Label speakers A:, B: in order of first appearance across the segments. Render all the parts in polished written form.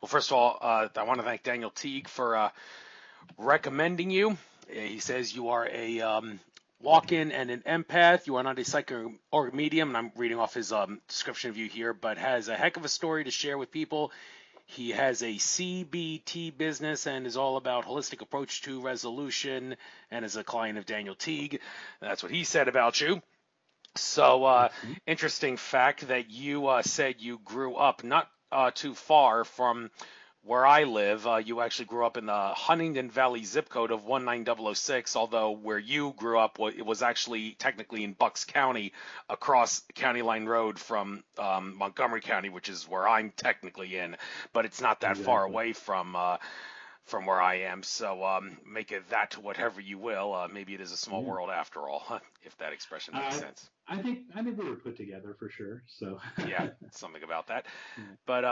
A: Well, first of all, I want to thank Daniel Teague for recommending you. He says you are a walk-in and an empath. You are not a psychic or medium, and I'm reading off his description of you here, but has a heck of a story to share with people. He has a CBT business and is all about holistic approach to resolution and is a client of Daniel Teague. That's what he said about you. So,
B: Excellent.
A: interesting fact that you said you grew up not too far from where I live. You actually grew up in the Huntingdon Valley zip code of 19006, although where you grew up, it was actually technically in Bucks County, across County Line Road from Montgomery County, which is where I'm technically in, but it's not that far
B: Exactly.
A: away from where I am. So make it that to whatever you will. Maybe it is a small
B: Yeah.
A: world after all, if that expression makes
B: Uh,
A: sense.
B: I think we were put together for sure. So
A: Yeah, something about that.
B: yeah.
A: But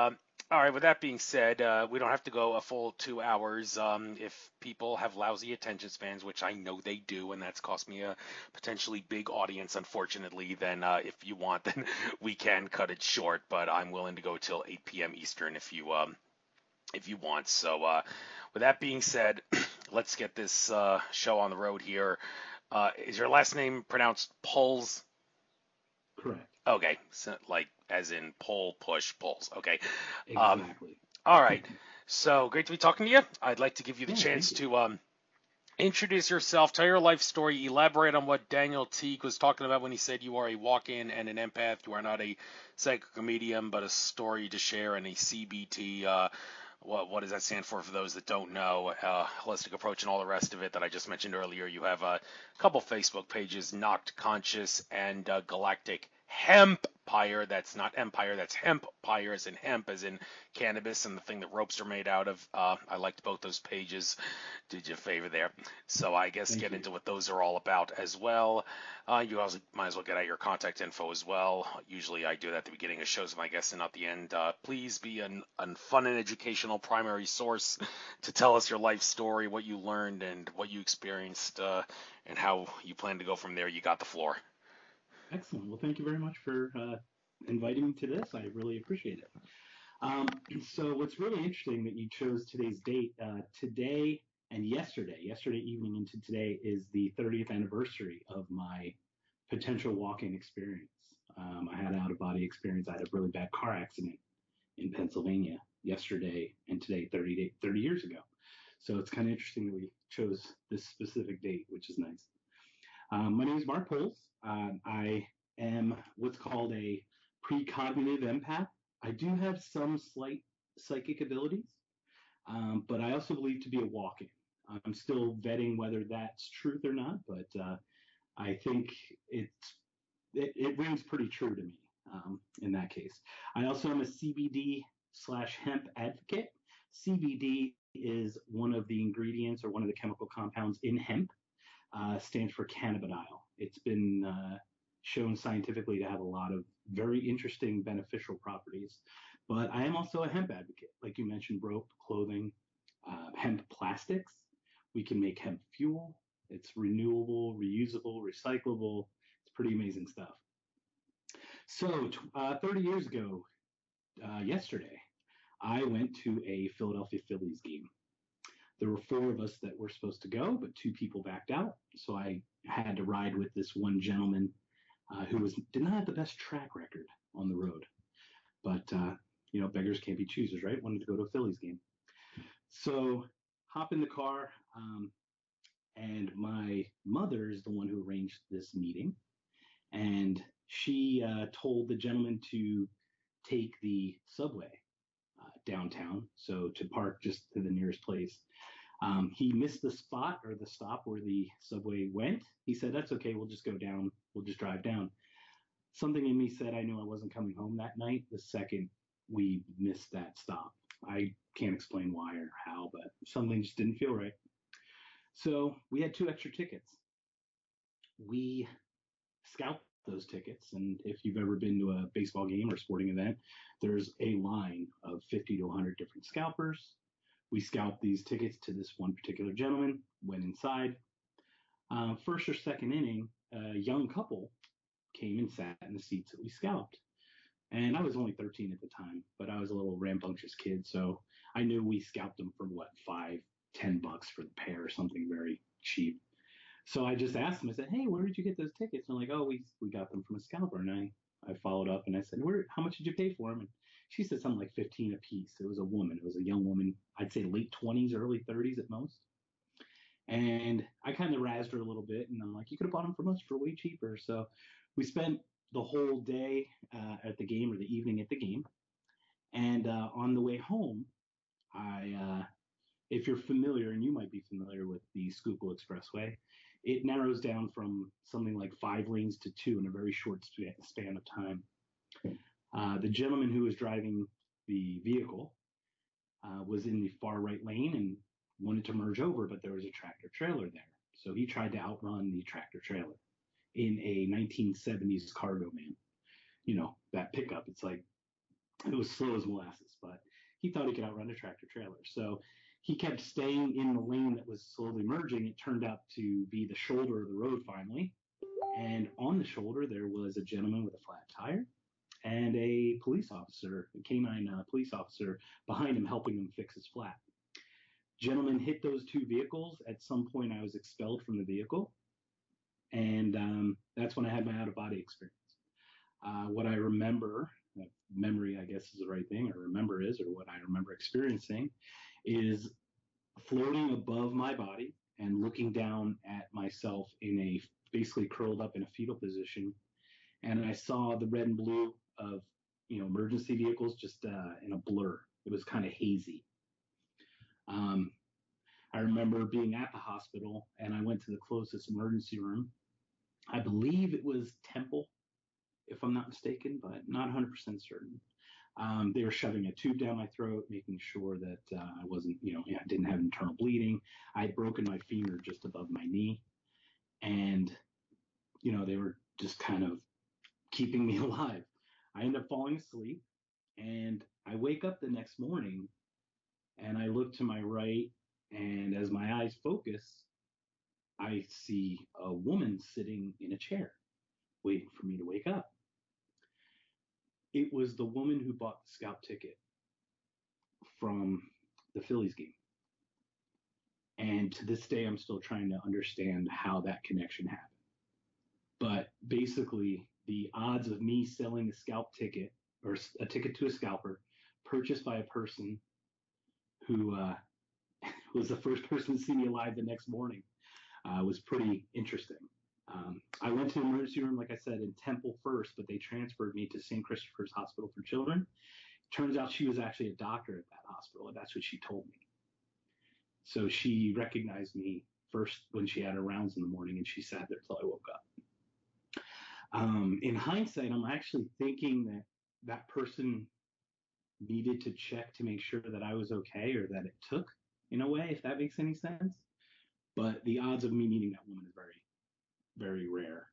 A: all right, with that being said, we don't have to go a full 2 hours. If people have lousy attention spans, which I know they do, and that's cost me a potentially big audience, unfortunately, then if you want, then we can cut it short. But I'm willing to go till 8 p.m. Eastern if you want. So with that being said, let's get this show on the road here. Is your last name pronounced Puls?
B: Correct.
A: Okay, so like as in pull, push, pulls. Okay. Um,
B: Exactly.
A: all right. So great to be talking to you. I'd like to give you the
B: Yeah. Thank
A: chance
B: you.
A: to introduce yourself, tell your life story, elaborate on what Daniel Teague was talking about when he said you are a walk-in and an empath. You are not a psychic or medium, but a story to share and a CBT. What does that stand for those that don't know? Holistic approach and all the rest of it that I just mentioned earlier. You have a couple Facebook pages, Knocked Conscious and Galactic Hempire. That's not Empire, that's Hempire, as in hemp, as in cannabis, and the thing that ropes are made out of. I liked both those pages. Did you a favor there. So I guess
B: Thank
A: get
B: you.
A: into what those are all about as well. You also might as well get out your contact info as well. Usually I do that at the beginning of shows with my guests and not the end. Please be a fun and educational primary source to tell us your life story, what you learned, and what you experienced, and how you plan to go from there. You got the floor.
B: Excellent. Well, thank you very much for inviting me to this. I really appreciate it. Um, so, what's really interesting that you chose today's date. Today and yesterday evening into today, is the 30th anniversary of my potential walk-in experience. I had an out-of-body experience. I had a really bad car accident in Pennsylvania yesterday and today, 30 years ago. So it's kind of interesting that we chose this specific date, which is nice. My name is Mark Puls. I am what's called a precognitive empath. I do have some slight psychic abilities, but I also believe to be a walk-in. I'm still vetting whether that's truth or not, but I think it rings pretty true to me in that case. I also am a CBD slash hemp advocate. CBD is one of the ingredients or one of the chemical compounds in hemp. Stands for cannabidiol. It's been shown scientifically to have a lot of very interesting beneficial properties. But I am also a hemp advocate. Like you mentioned, rope, clothing, hemp plastics. We can make hemp fuel. It's renewable, reusable, recyclable. It's pretty amazing stuff. So, 30 years ago, yesterday, I went to a Philadelphia Phillies game. There were four of us that were supposed to go, but two people backed out. So I had to ride with this one gentleman who did not have the best track record on the road. But beggars can't be choosers, right? Wanted to go to a Phillies game. So hop in the car, and my mother is the one who arranged this meeting, and she told the gentleman to take the subway downtown, so to park just to the nearest place. He missed the spot or the stop where the subway went. He said, "That's okay. We'll just go down. We'll just drive down." Something in me said I knew I wasn't coming home that night the second we missed that stop. I can't explain why or how, but something just didn't feel right. So we had two extra tickets. We scalped those tickets. And if you've ever been to a baseball game or sporting event, there's a line of 50 to 100 different scalpers. We scalped these tickets to this one particular gentleman, went inside. First or second inning, a young couple came and sat in the seats that we scalped. And I was only 13 at the time, but I was a little rambunctious kid. So I knew we scalped them for what, $5, $10 for the pair, or something very cheap. So I just asked them, I said, hey, where did you get those tickets? And they're like, oh, we got them from a scalper. And I followed up and I said, how much did you pay for them? And she said something like 15 a piece. It was a woman. It was a young woman. I'd say late 20s, early 30s at most. And I kind of razzed her a little bit. And I'm like, you could have bought them from us for way cheaper. So we spent the whole day at the game, or the evening at the game. And on the way home, if you're familiar, and you might be familiar with the Schuylkill Expressway, it narrows down from something like 5 lanes to 2 in a very short span of time. The gentleman who was driving the vehicle was in the far right lane and wanted to merge over, but there was a tractor trailer there. So he tried to outrun the tractor trailer in a 1970s cargo van. You know, that pickup, it's like, it was slow as molasses, but he thought he could outrun a tractor trailer. So he kept staying in the lane that was slowly merging. It turned out to be the shoulder of the road finally. And on the shoulder, there was a gentleman with a flat tire and a police officer, a canine police officer behind him, helping him fix his flat. Gentleman hit those two vehicles. At some point, I was expelled from the vehicle. And that's when I had my out-of-body experience. What I remember, memory, I guess is the right thing, or what I remember experiencing is floating above my body and looking down at myself basically curled up in a fetal position. And I saw the red and blue of, emergency vehicles just in a blur. It was kind of hazy. I remember being at the hospital, and I went to the closest emergency room. I believe it was Temple, if I'm not mistaken, but not 100% certain. They were shoving a tube down my throat, making sure that I wasn't, I didn't have internal bleeding. I had broken my femur just above my knee. And, they were just kind of keeping me alive. I ended up falling asleep, and I wake up the next morning, and I look to my right, and as my eyes focus, I see a woman sitting in a chair, waiting for me to wake up. It was the woman who bought the scalp ticket from the Phillies game. And to this day, I'm still trying to understand how that connection happened. But basically, the odds of me selling a scalp ticket, or a ticket to a scalper, purchased by a person who was the first person to see me alive the next morning, was pretty interesting. I went to the emergency room, like I said, in Temple first, but they transferred me to St. Christopher's Hospital for Children. Turns out she was actually a doctor at that hospital, and that's what she told me. So she recognized me first when she had her rounds in the morning, and she sat there till I woke up. In hindsight, I'm actually thinking that that person needed to check to make sure that I was okay, or that it took, in a way, if that makes any sense. But the odds of me meeting that woman is very, very rare,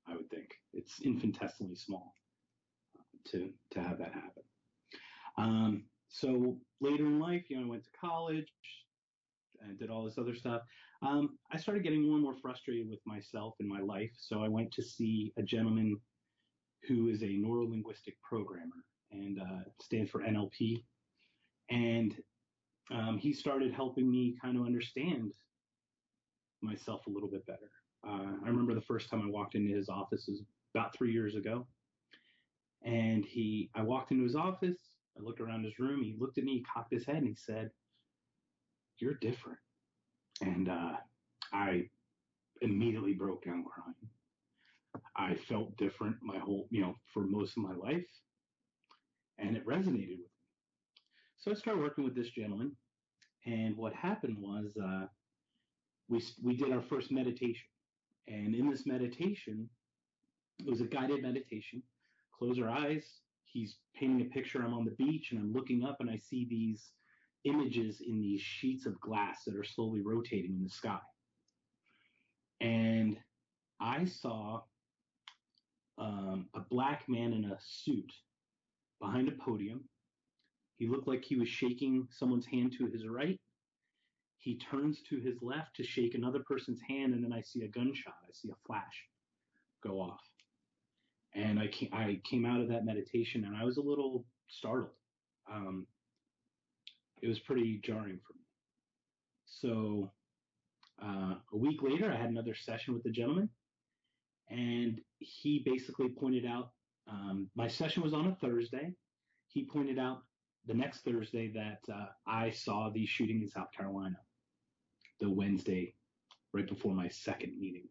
B: I would think. It's infinitesimally small to have that happen. So later in life, I went to college and did all this other stuff. I started getting more and more frustrated with myself and my life. So I went to see a gentleman who is a neurolinguistic programmer, and stands for NLP. And he started helping me kind of understand myself a little bit better. I remember the first time I walked into his office was about 3 years ago. And I walked into his office, I looked around his room, he looked at me, he cocked his head, and he said, "You're different." And I immediately broke down crying. I felt different for most of my life, and it resonated with me. So I started working with this gentleman, and what happened was we did our first meditation. And in this meditation, it was a guided meditation. Close our eyes. He's painting a picture. I'm on the beach, and I'm looking up, and I see these images in these sheets of glass that are slowly rotating in the sky. And I saw a black man in a suit behind a podium. He looked like he was shaking someone's hand to his right. He turns to his left to shake another person's hand, and then I see a gunshot. I see a flash go off. And I came out of that meditation, and I was a little startled. it was pretty jarring for me. So a week later, I had another session with the gentleman, and he basically pointed out my session was on a Thursday. He pointed out the next Thursday that I saw the shooting in South Carolina the Wednesday right before my second meeting.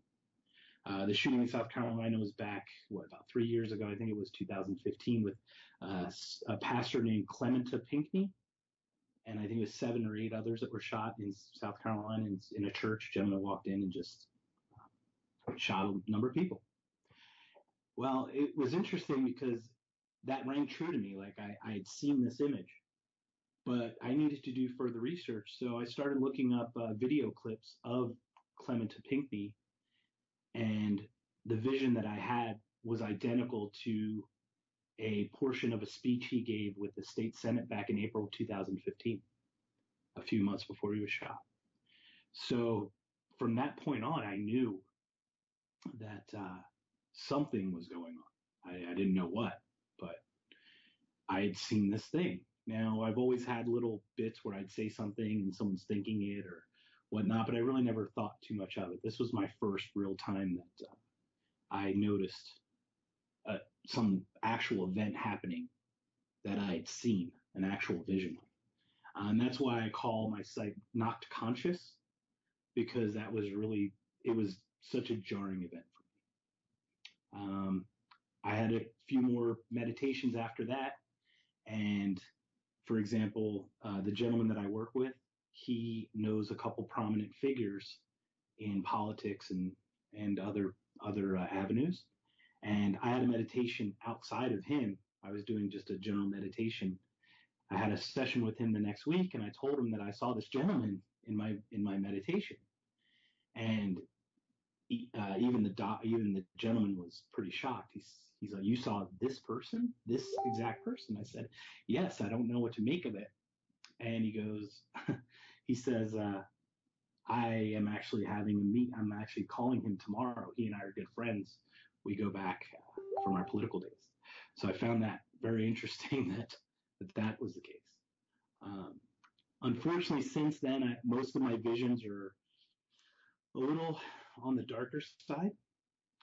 B: The shooting in South Carolina was back, about 3 years ago. I think it was 2015 with a pastor named Clementa Pinckney. And I think it was 7 or 8 others that were shot in South Carolina in a church. A gentleman walked in and just shot a number of people. Well, it was interesting because that rang true to me. Like I had seen this image, but I needed to do further research. So I started looking up video clips of Clementa Pinckney, and the vision that I had was identical to a portion of a speech he gave with the state senate back in April 2015, a few months before he was shot. So from that point on, I knew that something was going on. I didn't know what, but I had seen this thing. Now, I've always had little bits where I'd say something and someone's thinking it or whatnot, but I really never thought too much of it. This was my first real time that I noticed some actual event happening that I had seen, an actual vision. And that's why I call my site Knocked Conscious, because that was really, it was such a jarring event for me. I had a few more meditations after that. And for example, the gentleman that I work with, he knows a couple prominent figures in politics and other avenues. And I had a meditation outside of him. I was doing just a general meditation. I had a session with him the next week, and I told him that I saw this gentleman in my meditation, and even the gentleman was pretty shocked. He's like, "You saw this person, this exact person?" I said, "Yes. I don't know what to make of it." And he goes, he says, "I am actually having a meet. I'm actually calling him tomorrow. He and I are good friends. We go back from our political days." So I found that very interesting that was the case. Um, Unfortunately, since then, most of my visions are a little on the darker side.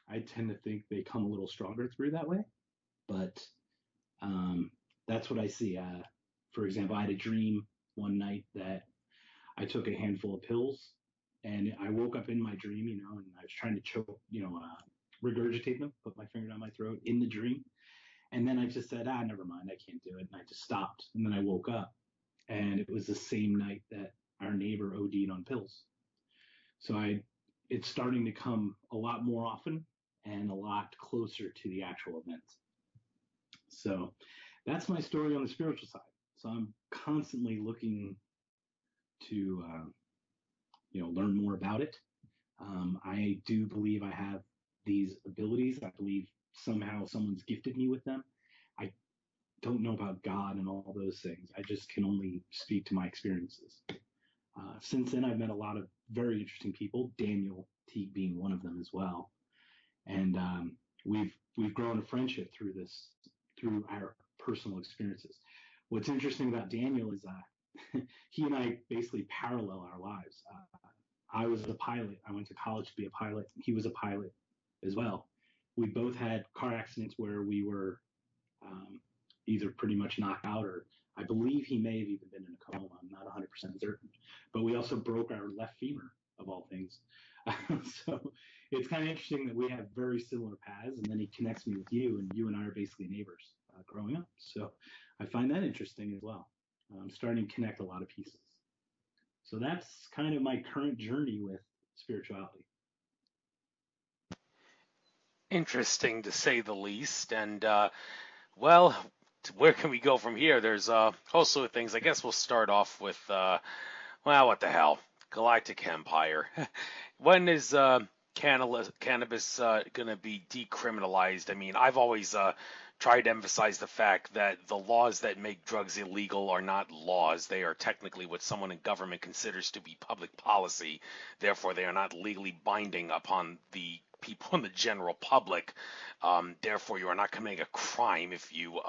B: I tend to think they come a little stronger through that way, but um, that's what I see. For example, I had a dream one night that I took a handful of pills, and I woke up in my dream, and I was trying to choke, regurgitate them, put my finger down my throat in the dream, and then I just said, never mind, I can't do it, and I just stopped, and then I woke up, and it was the same night that our neighbor OD'd on pills. So it's starting to come a lot more often and a lot closer to the actual event. So that's my story on the spiritual side. So I'm constantly looking to, learn more about it. I do believe I have these abilities. I believe somehow someone's gifted me with them. I don't know about God and all those things. I just can only speak to my experiences. Since then, I've met a lot of very interesting people, Daniel Teague being one of them as well. And we've grown a friendship through our personal experiences. What's interesting about Daniel is he and I basically parallel our lives. I was a pilot. I went to college to be a pilot. He was a pilot as well. We both had car accidents where we were either pretty much knocked out, or I believe he may have even been in a coma. I'm not 100% certain. But we also broke our left femur, of all things. So it's kind of interesting that we have very similar paths, and then he connects me with you, and you and I are basically neighbors growing up. So I find that interesting as well. I'm starting to connect a lot of pieces. So that's kind of my current journey with spirituality.
A: Interesting to say the least. And well, where can we go from here? There's a whole slew of things. I guess we'll start off with well, what the hell? Galactic Empire. When is cannabis going to be decriminalized? I mean, I've always tried to emphasize the fact that the laws that make drugs illegal are not laws. They are technically what someone in government considers to be public policy. Therefore, they are not legally binding upon the people in the general public. Therefore, you are not committing a crime if you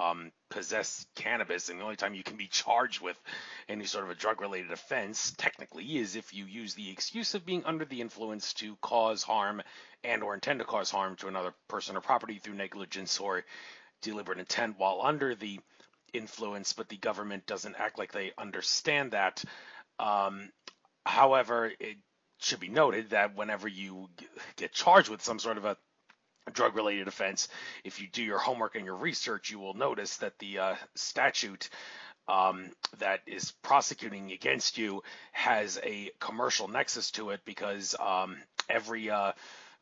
A: possess cannabis, and the only time you can be charged with any sort of a drug-related offense, technically, is if you use the excuse of being under the influence to cause harm and/or intend to cause harm to another person or property through negligence or deliberate intent while under the influence, but the government doesn't act like they understand that. Um, However, it should be noted that whenever you get charged with some sort of a drug related offense, if you do your homework and your research, you will notice that the statute that is prosecuting against you has a commercial nexus to it because every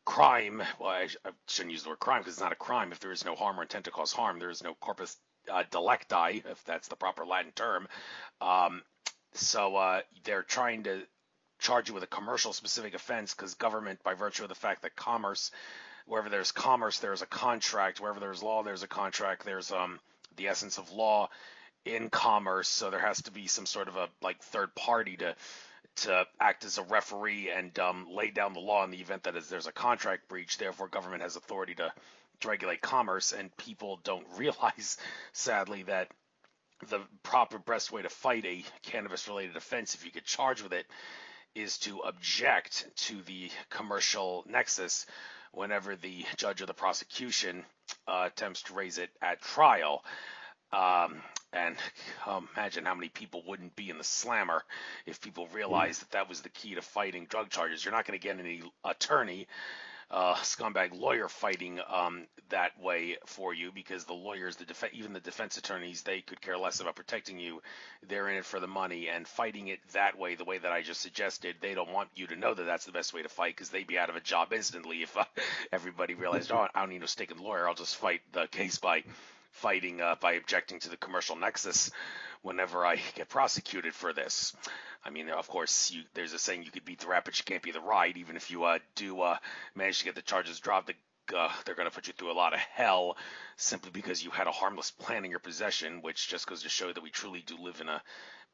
A: crime, well, I shouldn't use the word crime because it's not a crime if there is no harm or intent to cause harm. There is no corpus delicti, if that's the proper Latin term. Um, they're trying to charge you with a commercial specific offense because government, by virtue of the fact that wherever there's commerce, there's a contract. Wherever there's law, there's a contract. There's the essence of law in commerce. So there has to be some sort of a like third party to act as a referee and lay down the law in the event that there's a contract breach. Therefore, government has authority to regulate commerce, and people don't realize, sadly, that the proper best way to fight a cannabis-related offense, if you get charged with it, is to object to the commercial nexus whenever the judge or the prosecution attempts to raise it at trial. And imagine how many people wouldn't be in the slammer if people realized that was the key to fighting drug charges. You're not going to get any attorney, scumbag lawyer fighting that way for you because the lawyers, even the defense attorneys, they could care less about protecting you. They're in it for the money, and fighting it that way, the way that I just suggested, they don't want you to know that that's the best way to fight because they'd be out of a job instantly if everybody realized, oh, I don't need no stinking lawyer. I'll just fight the case by objecting to the commercial nexus whenever I get prosecuted for this. I mean, of course, there's a saying you could beat the rap, but you can't beat the ride. Even if you do manage to get the charges dropped, they're going to put you through a lot of hell simply because you had a harmless plant in your possession, which just goes to show that we truly do live in a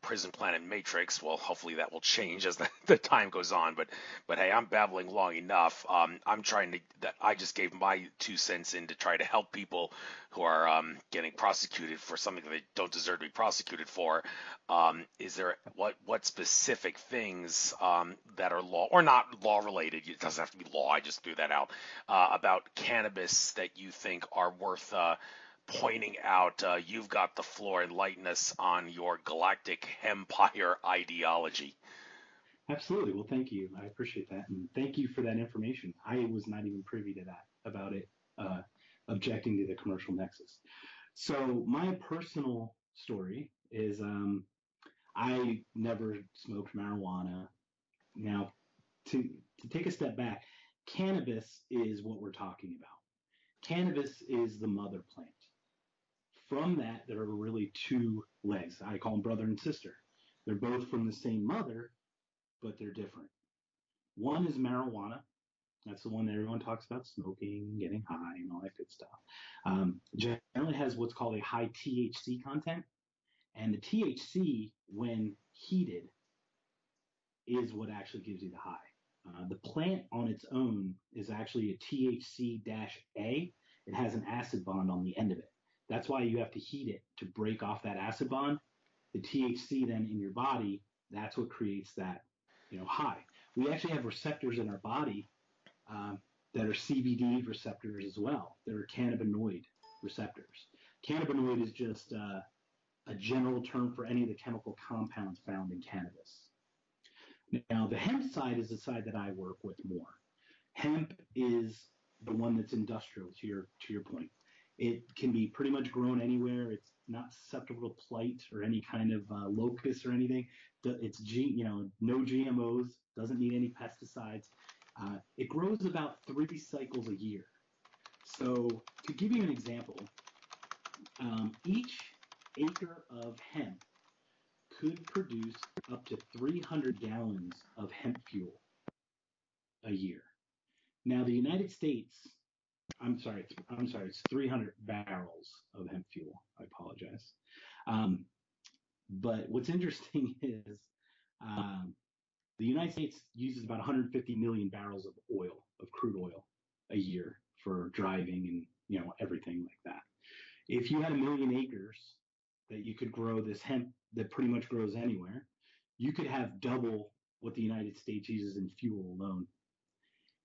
A: prison planet matrix. Well, hopefully that will change as the time goes on. But hey, I'm babbling long enough. I'm trying to. I just gave my 2 cents in to try to help people who are getting prosecuted for something that they don't deserve to be prosecuted for. Is there what specific things that are law or not law related? It doesn't have to be law. I just threw that out about cannabis that you think are worth pointing out. You've got the floor. Enlighten us on your galactic empire ideology.
B: Absolutely. Well, thank you. I appreciate that. And thank you for that information. I was not even privy to that about it objecting to the commercial nexus. So my personal story is I never smoked marijuana. Now, to take a step back, cannabis is what we're talking about. Cannabis is the mother plant. From that, there are really two legs. I call them brother and sister. They're both from the same mother, but they're different. One is marijuana. That's the one that everyone talks about, smoking, getting high, and all that good stuff. Generally has what's called a high THC content. And the THC, when heated, is what actually gives you the high. The plant on its own is actually a THC-A. It has an acid bond on the end of it. That's why you have to heat it to break off that acid bond. The THC then in your body, that's what creates that, high. We actually have receptors in our body that are CBD receptors as well. They're cannabinoid receptors. Cannabinoid is just a general term for any of the chemical compounds found in cannabis. Now, the hemp side is the side that I work with more. Hemp is the one that's industrial, to your point. It can be pretty much grown anywhere. It's not susceptible to blight or any kind of locust or anything. It's no GMOs. Doesn't need any pesticides. It grows about 3 cycles a year. So to give you an example, each acre of hemp could produce up to 300 gallons of hemp fuel a year. Now, the United States, I'm sorry, it's 300 barrels of hemp fuel. I apologize. But what's interesting is the United States uses about 150 million barrels of oil, of crude oil. a year for driving and everything like that. If you had 1,000,000 acres that you could grow this hemp that pretty much grows anywhere, you could have double what the United States uses in fuel alone,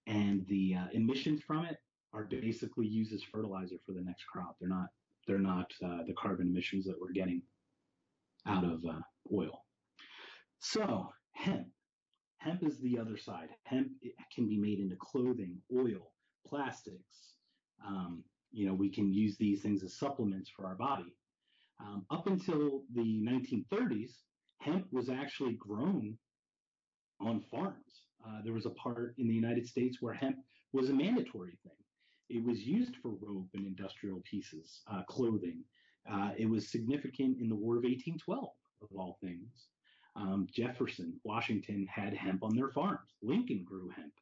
B: and the emissions from it are basically used as fertilizer for the next crop. They're not the carbon emissions that we're getting out of oil. So hemp is the other side. Hemp can be made into clothing, oil, plastics. We can use these things as supplements for our body. Up until the 1930s, hemp was actually grown on farms. There was a part in the United States where hemp was a mandatory thing. It was used for rope and industrial pieces, clothing. It was significant in the War of 1812, of all things. Jefferson, Washington had hemp on their farms. Lincoln grew hemp.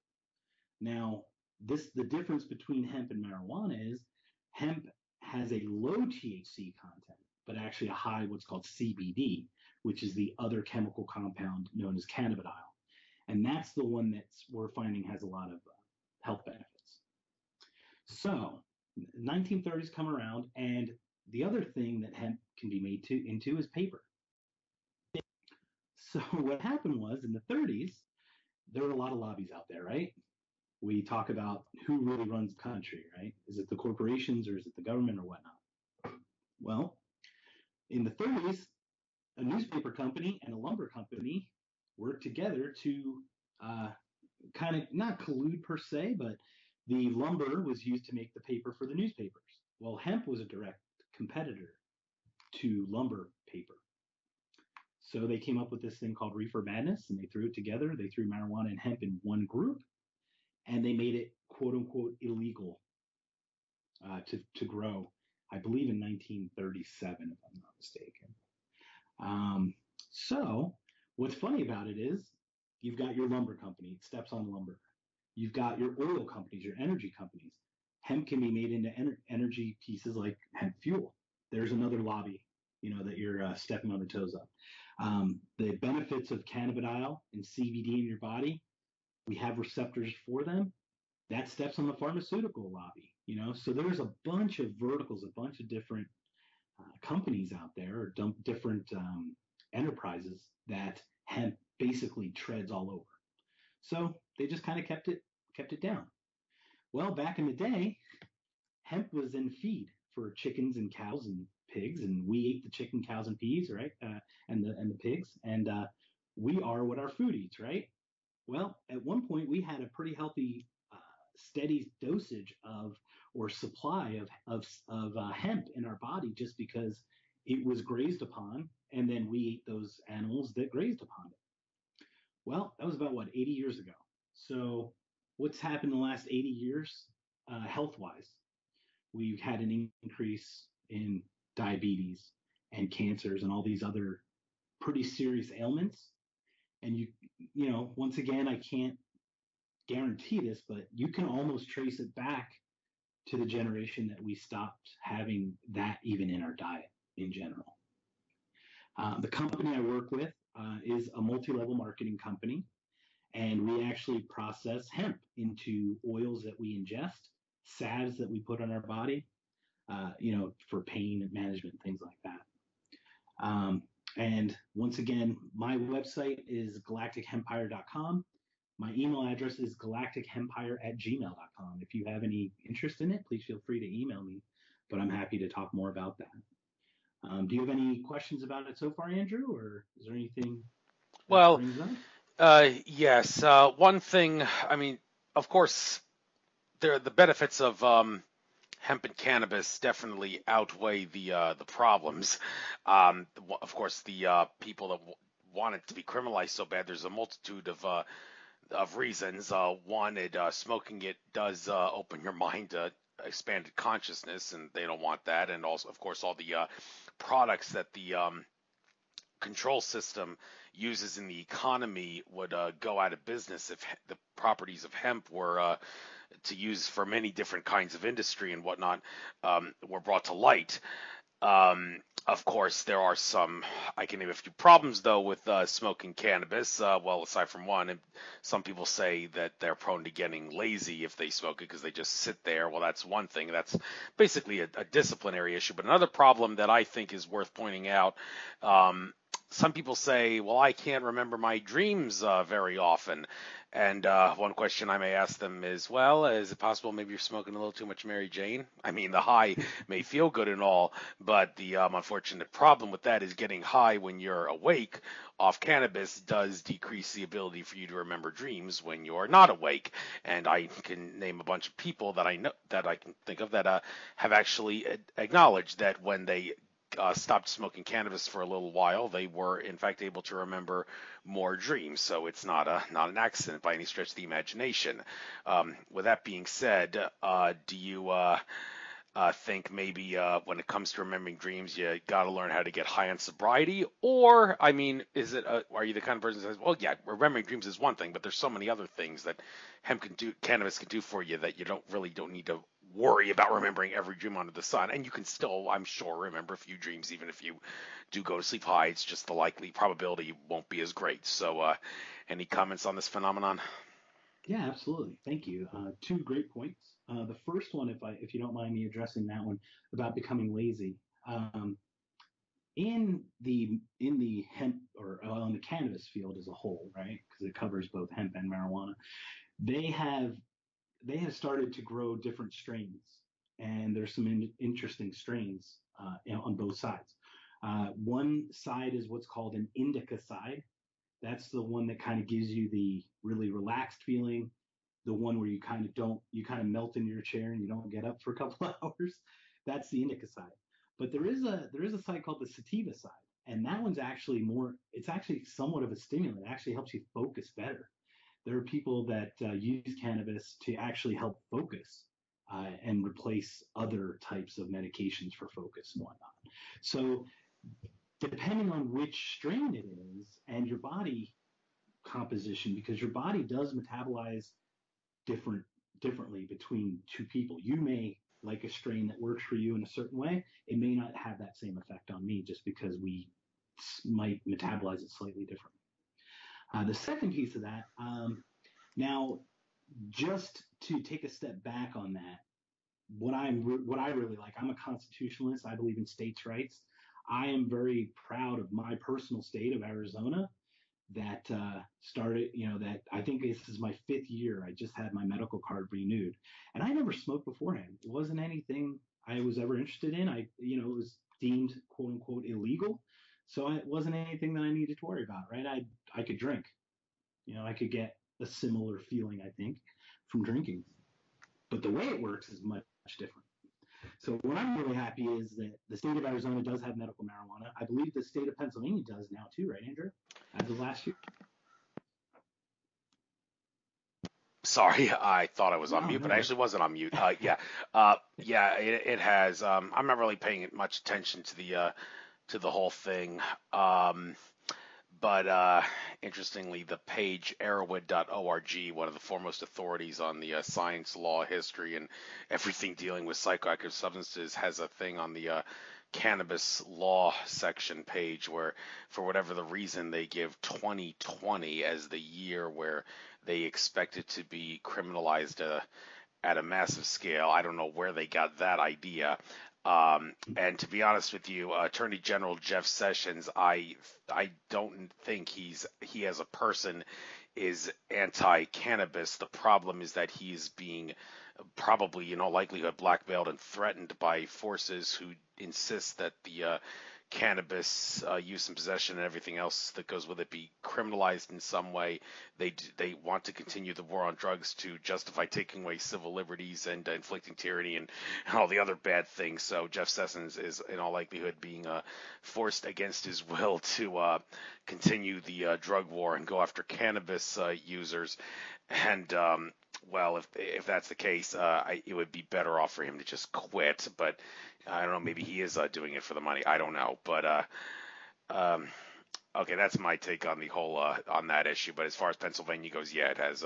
B: Now, the difference between hemp and marijuana is hemp has a low THC content, but actually a high what's called CBD, which is the other chemical compound known as cannabidiol. And that's the one that we're finding has a lot of health benefits. So, 1930s come around, and the other thing that hemp can be made into is paper. So what happened was in the 30s, there were a lot of lobbies out there, right? We talk about who really runs the country, right? Is it the corporations or is it the government or whatnot? Well, in the 30s, a newspaper company and a lumber company worked together to kind of not collude per se, but the lumber was used to make the paper for the newspapers. Well, hemp was a direct competitor to lumber paper. So they came up with this thing called reefer madness, and they threw it together. They threw marijuana and hemp in one group, and they made it quote unquote illegal to grow. I believe in 1937, if I'm not mistaken. So what's funny about it is you've got your lumber company, it steps on lumber. You've got your oil companies, your energy companies. Hemp can be made into energy pieces like hemp fuel. There's another lobby, that you're stepping on the toes of. The benefits of cannabidiol and CBD in your body, we have receptors for them. That steps on the pharmaceutical lobby, So there's a bunch of verticals, a bunch of different companies out there, or different enterprises that hemp basically treads all over. So they just kind of kept it down. Well, back in the day, hemp was in feed for chickens and cows and pigs, and we ate the chicken, cows, and peas, right? And the pigs, and we are what our food eats, right? Well, at one point we had a pretty healthy, steady dosage of or supply of hemp in our body, just because it was grazed upon, and then we ate those animals that grazed upon it. Well, that was about 80 years ago. So what's happened in the last 80 years, health-wise? We've had an increase in diabetes and cancers and all these other pretty serious ailments. And once again, I can't guarantee this, but you can almost trace it back to the generation that we stopped having that even in our diet in general. The company I work with is a multi-level marketing company, and we actually process hemp into oils that we ingest, salves that we put on our body, for pain management, things like that. And once again, my website is galactichempire.com. My email address is galactichempire@gmail.com. If you have any interest in it, please feel free to email me, but I'm happy to talk more about that. Do you have any questions about it so far, Andrew, or is there anything that
A: Well,
B: springs up?
A: yes. One thing, I mean, of course, the benefits of hemp and cannabis definitely outweigh the problems. Of course, the people that want it to be criminalized so bad, there's a multitude of reasons. One, smoking it does open your mind to expanded consciousness, and they don't want that. And also, of course, all the products that the control system uses in the economy would go out of business if the properties of hemp were to use for many different kinds of industry and whatnot were brought to light. Of course, there are some. I can name a few problems though with smoking cannabis. Well, aside from one, some people say that they're prone to getting lazy if they smoke it because they just sit there. Well, that's one thing. That's basically a disciplinary issue. But another problem that I think is worth pointing out. Um, some people say, well, I can't remember my dreams very often. And one question I may ask them is, well, is it possible maybe you're smoking a little too much Mary Jane? I mean, the high may feel good and all, but the unfortunate problem with that is getting high when you're awake off cannabis does decrease the ability for you to remember dreams when you're not awake. And I can name a bunch of people that I know that I can think of that have actually acknowledged that when they stopped smoking cannabis for a little while, they were in fact able to remember more dreams. So it's not an accident by any stretch of the imagination. With that being said, do you think maybe when it comes to remembering dreams, you got to learn how to get high on sobriety? Or, I mean, are you the kind of person that says, well, yeah, remembering dreams is one thing, but there's so many other things that cannabis can do for you that you don't need to worry about remembering every dream under the sun. And you can still, I'm sure, remember a few dreams, even if you do go to sleep high. It's just the likely probability won't be as great. So, any comments on this phenomenon?
B: Yeah, absolutely. Thank you. Two great points. The first one, if you don't mind me addressing that one about becoming lazy, um, in the hemp or in the cannabis field as a whole, right? Because it covers both hemp and marijuana. They have they have started to grow different strains, and there's some interesting strains on both sides. One side is what's called an indica side. That's the one that kind of gives you the really relaxed feeling, the one where you kind of melt in your chair and you don't get up for a couple of hours. That's the indica side. But there is a side called the sativa side, and that one's actually more. It's actually somewhat of a stimulant. It actually helps you focus better. There are people that use cannabis to actually help focus and replace other types of medications for focus and whatnot. So depending on which strain it is and your body composition, because your body does metabolize different differently between two people. You may like a strain that works for you in a certain way. It may not have that same effect on me just because we might metabolize it slightly differently. The second piece of that, now, just to take a step back on that, what I really like, I'm a constitutionalist. I believe in states' rights. I am very proud of my personal state of Arizona that started, that I think this is my fifth year. I just had my medical card renewed, and I never smoked beforehand. It wasn't anything I was ever interested in. It was deemed quote unquote illegal, so it wasn't anything that I needed to worry about. Right? I could drink. I could get a similar feeling, I think, from drinking, but the way it works is much different. So what I'm really happy is that the state of Arizona does have medical marijuana. I believe the state of Pennsylvania does now too, right, Andrew? As of last year.
A: Sorry, I thought I was on
B: No,
A: mute,
B: no
A: but I
B: worries.
A: actually wasn't on mute. Yeah, it has. I'm not really paying much attention to the whole thing. Um, but interestingly, the page erowid.org, one of the foremost authorities on the science, law, history, and everything dealing with psychoactive substances, has a thing on the cannabis law section page where, for whatever the reason, they give 2020 as the year where they expect it to be criminalized at a massive scale. I don't know where they got that idea. And to be honest with you, Attorney General Jeff Sessions, I don't think he as a person is anti-cannabis. The problem is that he's being probably, in all likelihood, blackmailed and threatened by forces who insist that the cannabis use and possession and everything else that goes with it be criminalized in some way. They want to continue the war on drugs to justify taking away civil liberties and inflicting tyranny and all the other bad things. So Jeff Sessions is in all likelihood being forced against his will to continue the drug war and go after cannabis users. And well, if that's the case, it would be better off for him to just quit. But I don't know. Maybe he is doing it for the money. I don't know. But um, okay, that's my take on the whole on that issue. But as far as Pennsylvania goes, yeah, it has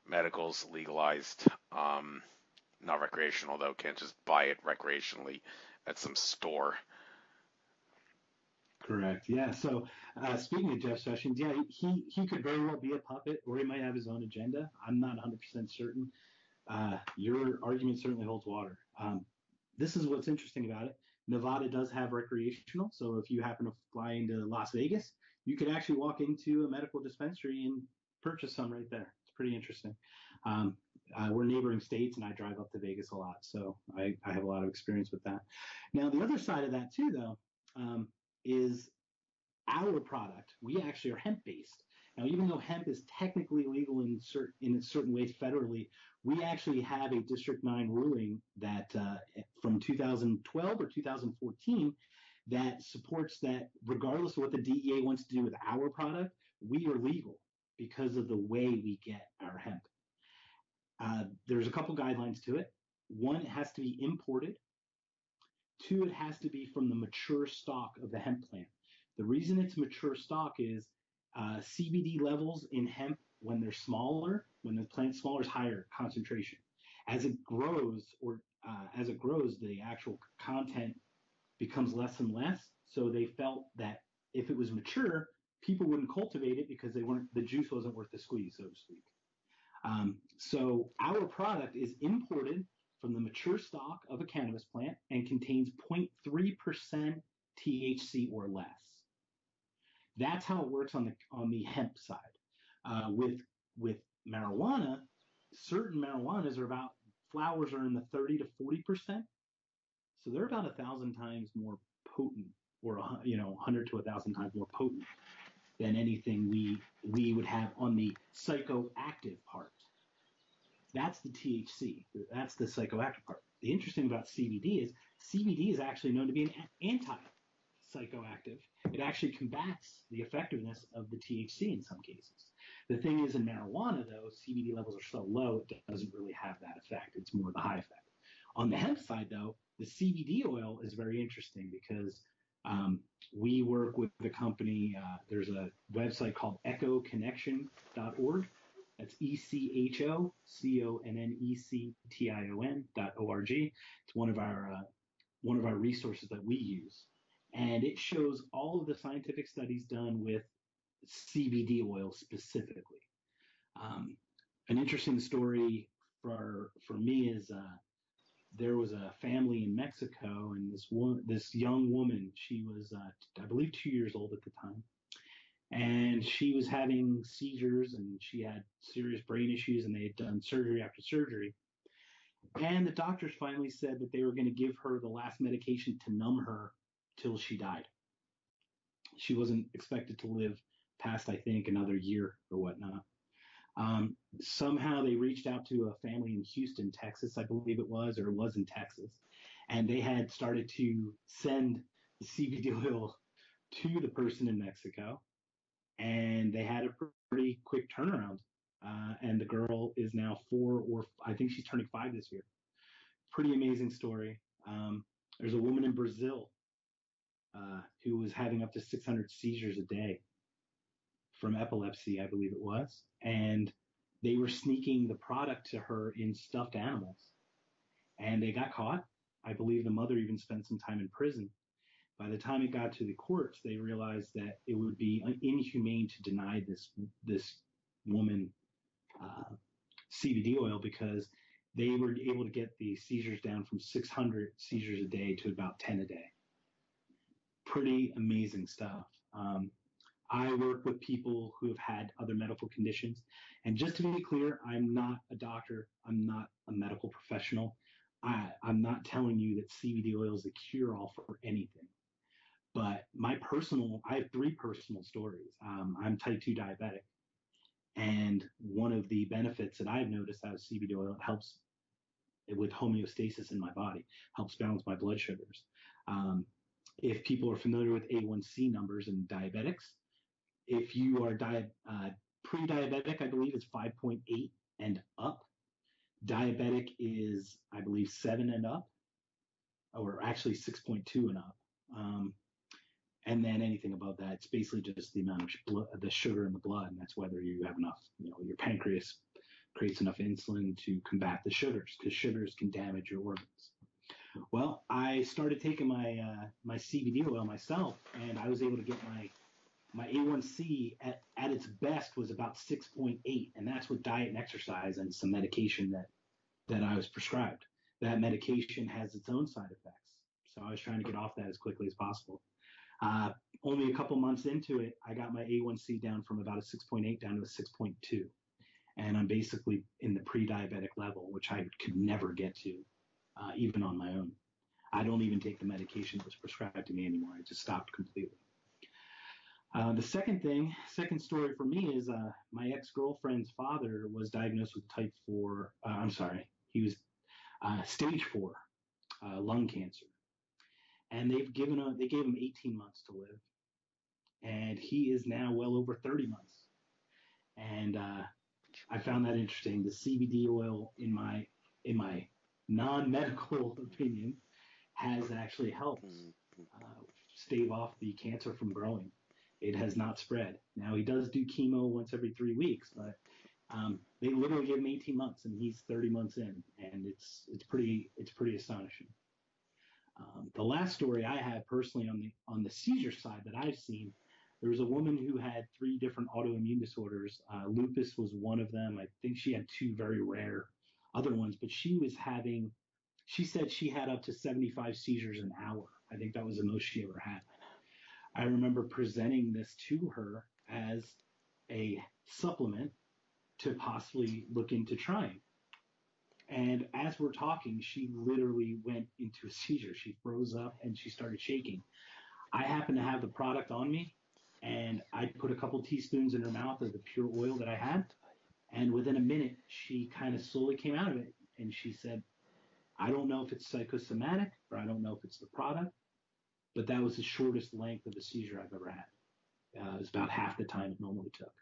A: medicals legalized, not recreational though. Can't just buy it recreationally at some store.
B: Correct. Yeah. So speaking of Jeff Sessions, yeah, he could very well be a puppet, or he might have his own agenda. I'm not 100% certain. Your argument certainly holds water. This is what's interesting about it. Nevada does have recreational, so if you happen to fly into Las Vegas, you could actually walk into a medical dispensary and purchase some right there. It's pretty interesting. Um, we're neighboring states, and I drive up to Vegas a lot, so I have a lot of experience with that. Now, the other side of that too, though, is our product. We actually are hemp based. Now, even though hemp is technically legal in certain ways federally, we actually have a District 9 ruling that from 2012 or 2014 that supports that regardless of what the DEA wants to do with our product, we are legal because of the way we get our hemp. There's a couple guidelines to it. One, it has to be imported. Two, it has to be from the mature stock of the hemp plant. The reason it's mature stock is CBD levels in hemp when they're smaller, when the plant's smaller, is higher concentration. As it grows, the actual content becomes less and less. So they felt that if it was mature, people wouldn't cultivate it because the juice wasn't worth the squeeze, so to speak. So our product is imported from the mature stock of a cannabis plant and contains 0.3% THC or less. That's how it works on the hemp side. With marijuana, certain marijuanas flowers are in the 30 to 40%, so they're about 1,000 times more potent, or 100 to 1,000 times more potent than anything we would have on the psychoactive part. That's the THC. That's the psychoactive part. The interesting about CBD is actually known to be an anti-psychoactive. It actually combats the effectiveness of the THC in some cases. The thing is, in marijuana, though, CBD levels are so low, it doesn't really have that effect. It's more the high effect. On the hemp side, though, the CBD oil is very interesting because we work with the company. There's a website called echoconnection.org. That's ECHOCONNECTION.org. It's one of our resources that we use, and it shows all of the scientific studies done with CBD oil specifically. An interesting story for me is there was a family in Mexico, and this young woman, she was I believe 2 years old at the time. And she was having seizures, and she had serious brain issues, and they had done surgery after surgery. And the doctors finally said that they were going to give her the last medication to numb her till she died. She wasn't expected to live past, I think, another year or whatnot. Somehow they reached out to a family in Houston, Texas, I believe it was, or it was in Texas. And they had started to send the CBD oil to the person in Mexico. And they had a pretty quick turnaround. And the girl is now 4, or I think she's turning 5 this year. Pretty amazing story. There's a woman in Brazil who was having up to 600 seizures a day from epilepsy, I believe it was. And they were sneaking the product to her in stuffed animals. And they got caught. I believe the mother even spent some time in prison. By the time it got to the courts, they realized that it would be inhumane to deny this woman CBD oil because they were able to get the seizures down from 600 seizures a day to about 10 a day. Pretty amazing stuff. I work with people who have had other medical conditions. And just to be clear, I'm not a doctor. I'm not a medical professional. I'm not telling you that CBD oil is a cure-all for anything. But I have 3 personal stories. I'm type 2 diabetic. And one of the benefits that I've noticed out of CBD oil, it helps with homeostasis in my body, helps balance my blood sugars. If people are familiar with A1C numbers in diabetics, if you are pre-diabetic, I believe it's 5.8 and up. Diabetic is, I believe, 7 and up, or actually 6.2 and up. And then anything above that, it's basically just the amount of the sugar in the blood, and that's whether you have enough, your pancreas creates enough insulin to combat the sugars, because sugars can damage your organs. Well, I started taking my CBD oil myself, and I was able to get my A1C at its best was about 6.8, and that's with diet and exercise and some medication that I was prescribed. That medication has its own side effects, so I was trying to get off that as quickly as possible. Uh, Only a couple months into it, I got my A1C down from about a 6.8 down to a 6.2, and I'm basically in the pre-diabetic level, which I could never get to, even on my own. I don't even take the medication that was prescribed to me anymore. I just stopped completely. The second story for me is my ex-girlfriend's father was diagnosed with type 4. I'm sorry, he was stage 4 lung cancer, and they gave him 18 months to live, and he is now well over 30 months. And I found that interesting. The CBD oil, in my non-medical opinion, has actually helped stave off the cancer from growing. It has not spread. Now he does do chemo once every 3 weeks, but they literally gave him 18 months, and he's 30 months in, and it's pretty astonishing. The last story I have personally on the seizure side that I've seen, there was a woman who had 3 different autoimmune disorders. Lupus was one of them. I think she had 2 very rare other ones, but she said she had up to 75 seizures an hour. I think that was the most she ever had. I remember presenting this to her as a supplement to possibly look into trying. And as we're talking, she literally went into a seizure. She froze up and she started shaking. I happened to have the product on me, and I put a couple teaspoons in her mouth of the pure oil that I had. And within a minute, she kind of slowly came out of it. And she said, I don't know if it's psychosomatic or I don't know if it's the product, but that was the shortest length of a seizure I've ever had. It was about half the time it normally took.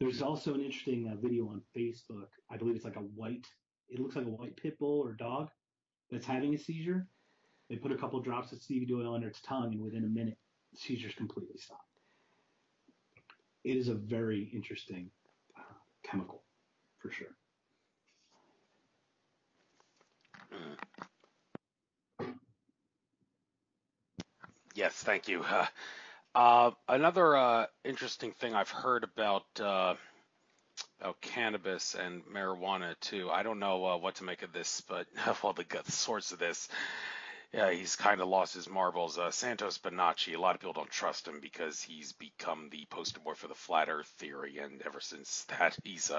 B: There's also an interesting video on Facebook. I believe it's like it looks like a white pit bull or dog that's having a seizure. They put a couple drops of CBD oil under its tongue, and within a minute, the seizures completely stop. It is a very interesting chemical, for sure.
A: Yes, thank you. Another interesting thing I've heard about cannabis and marijuana too. I don't know what to make of this, but well, the source of this, yeah, he's kind of lost his marbles. Santos Bonacci, a lot of people don't trust him because he's become the poster boy for the flat Earth theory, and ever since that, he's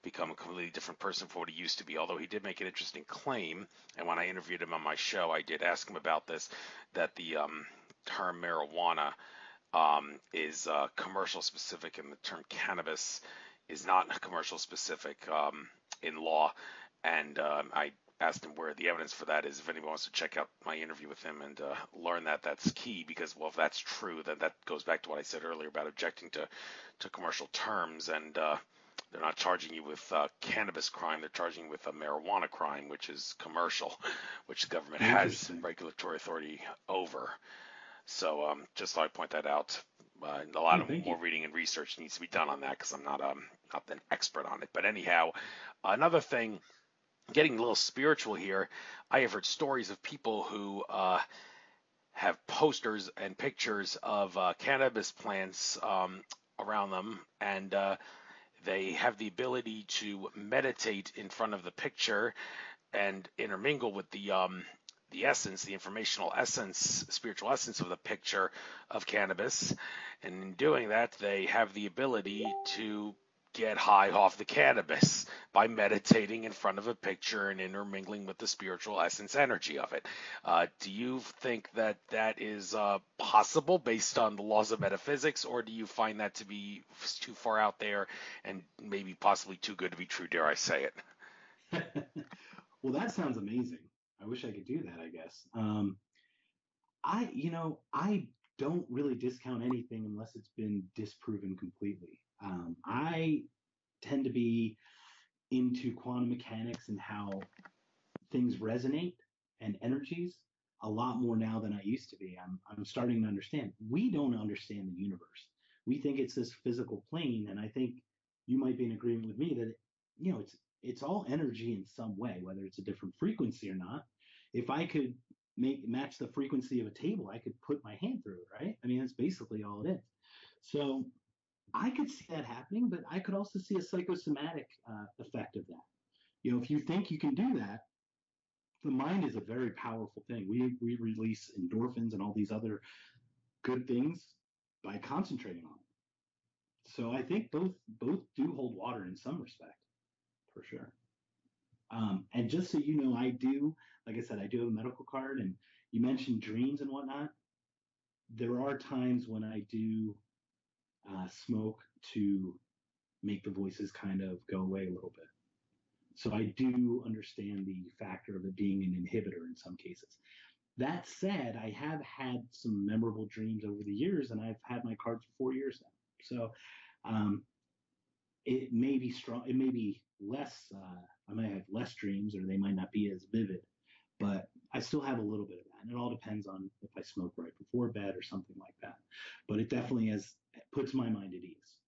A: become a completely different person from what he used to be. Although he did make an interesting claim, and when I interviewed him on my show, I did ask him about this, that the term marijuana is commercial specific, and the term cannabis is not commercial specific in law. And I asked him where the evidence for that is. If anyone wants to check out my interview with him and learn that, that's key because, well, if that's true, then that goes back to what I said earlier about objecting to commercial terms. And they're not charging you with cannabis crime. They're charging you with a marijuana crime, which is commercial, which the government has regulatory authority over. So just thought I'd point that out. A lot
B: Oh,
A: of
B: thank you.
A: more reading and research needs to be done on that because I'm not an expert on it. But anyhow, another thing, getting a little spiritual here, I have heard stories of people who have posters and pictures of cannabis plants around them, and they have the ability to meditate in front of the picture and intermingle with the essence, the informational essence, spiritual essence of the picture of cannabis. And in doing that, they have the ability to get high off the cannabis by meditating in front of a picture and intermingling with the spiritual essence energy of it. Do you think that that is possible based on the laws of metaphysics, or do you find that to be too far out there and maybe possibly too good to be true, dare I say it?
B: Well, that sounds amazing. I wish I could do that, I guess. I don't really discount anything unless it's been disproven completely. I tend to be into quantum mechanics and how things resonate and energies a lot more now than I used to be. I'm starting to understand. We don't understand the universe. We think it's this physical plane, and I think you might be in agreement with me that it's all energy in some way, whether it's a different frequency or not. If I could match the frequency of a table, I could put my hand through it, right? I mean, that's basically all it is. So I could see that happening, but I could also see a psychosomatic effect of that. If you think you can do that, the mind is a very powerful thing. We release endorphins and all these other good things by concentrating on it. So I think both do hold water in some respect, for sure. And just so you know, like I said, I do have a medical card, and you mentioned dreams and whatnot. There are times when I do smoke to make the voices kind of go away a little bit. So I do understand the factor of it being an inhibitor in some cases. That said, I have had some memorable dreams over the years, and I've had my card for 4 years now. So um, it may be strong. It may be less. I might have less dreams, or they might not be as vivid. But I still have a little bit of that, and it all depends on if I smoke right before bed or something like that. But it definitely puts my mind at ease,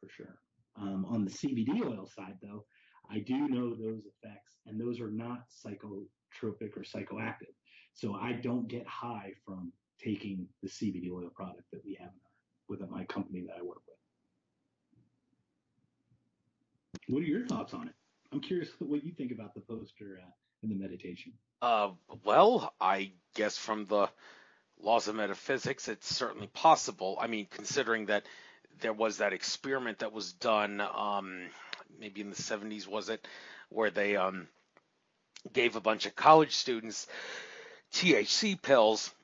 B: for sure. On the CBD oil side, though, I do know those effects, and those are not psychotropic or psychoactive. So I don't get high from taking the CBD oil product that we have with my company that I work with. What are your thoughts on it? I'm curious what you think about the poster and the meditation.
A: Uh, well, I guess from the laws of metaphysics, it's certainly possible. I mean, considering that there was that experiment that was done, maybe in the 70s, was it, where they gave a bunch of college students THC pills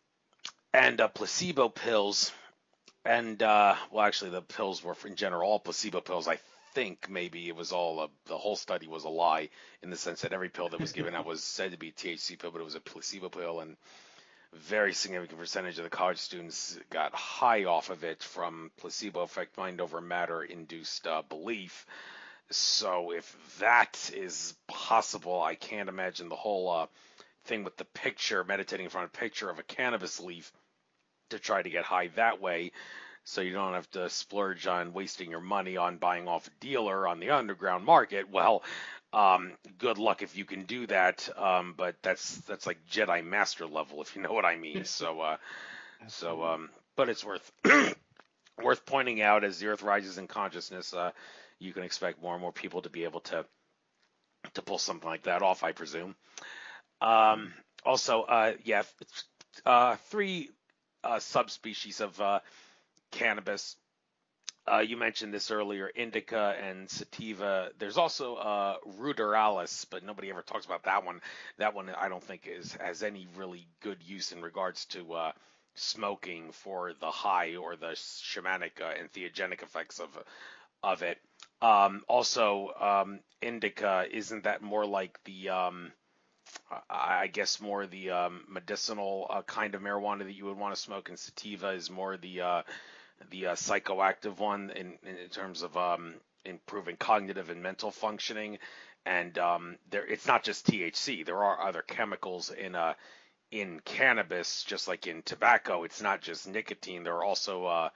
A: and placebo pills, and well, actually, the pills were in general all placebo pills. I think maybe it was all the whole study was a lie in the sense that every pill that was given out was said to be a THC pill, but it was a placebo pill, and very significant percentage of the college students got high off of it from placebo effect, mind over matter induced belief. So if that is possible, I can't imagine the whole thing with the picture, meditating in front of a picture of a cannabis leaf to try to get high that way. So you don't have to splurge on wasting your money on buying off a dealer on the underground market. Well, good luck if you can do that. But that's like Jedi Master level, if you know what I mean. But it's worth pointing out as the Earth rises in consciousness. You can expect more and more people to be able to pull something like that off, I presume. Also, yeah, three subspecies of cannabis. You mentioned this earlier, indica and sativa. There's also ruderalis, but nobody ever talks about that one. That one I don't think has any really good use in regards to smoking for the high or the shamanic and theogenic effects of it. Indica, isn't that more like the I guess more the medicinal kind of marijuana that you would want to smoke, and sativa is more the psychoactive one in terms of improving cognitive and mental functioning. And it's not just THC. There are other chemicals in cannabis, just like in tobacco. It's not just nicotine. There are also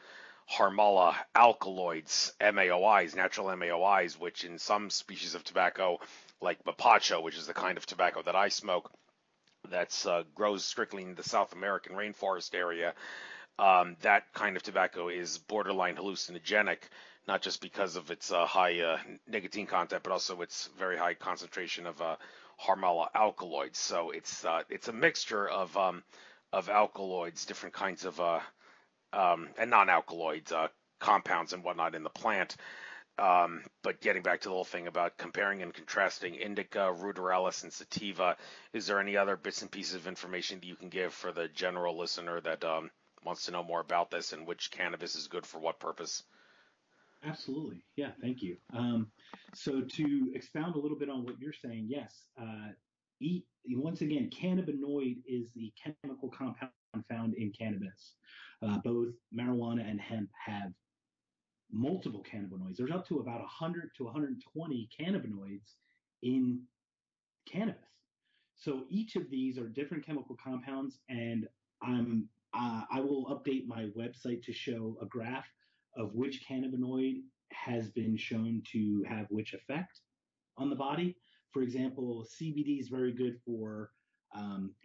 A: harmala alkaloids, MAOIs, natural MAOIs, which in some species of tobacco, like Mapacho, which is the kind of tobacco that I smoke, that grows strictly in the South American rainforest area. That kind of tobacco is borderline hallucinogenic, not just because of its high nicotine content, but also its very high concentration of harmala alkaloids. So it's a mixture of alkaloids, different kinds of and non-alkaloids, compounds and whatnot in the plant. But getting back to the whole thing about comparing and contrasting indica, ruderalis, and sativa, is there any other bits and pieces of information that you can give for the general listener that wants to know more about this and which cannabis is good for what purpose?
B: Absolutely. Yeah, thank you. So to expound a little bit on what you're saying, yes, once again, cannabinoid is the chemical compound found in cannabis. Both marijuana and hemp have multiple cannabinoids. There's up to about 100 to 120 cannabinoids in cannabis. So each of these are different chemical compounds, and I will update my website to show a graph of which cannabinoid has been shown to have which effect on the body. For example, CBD is very good for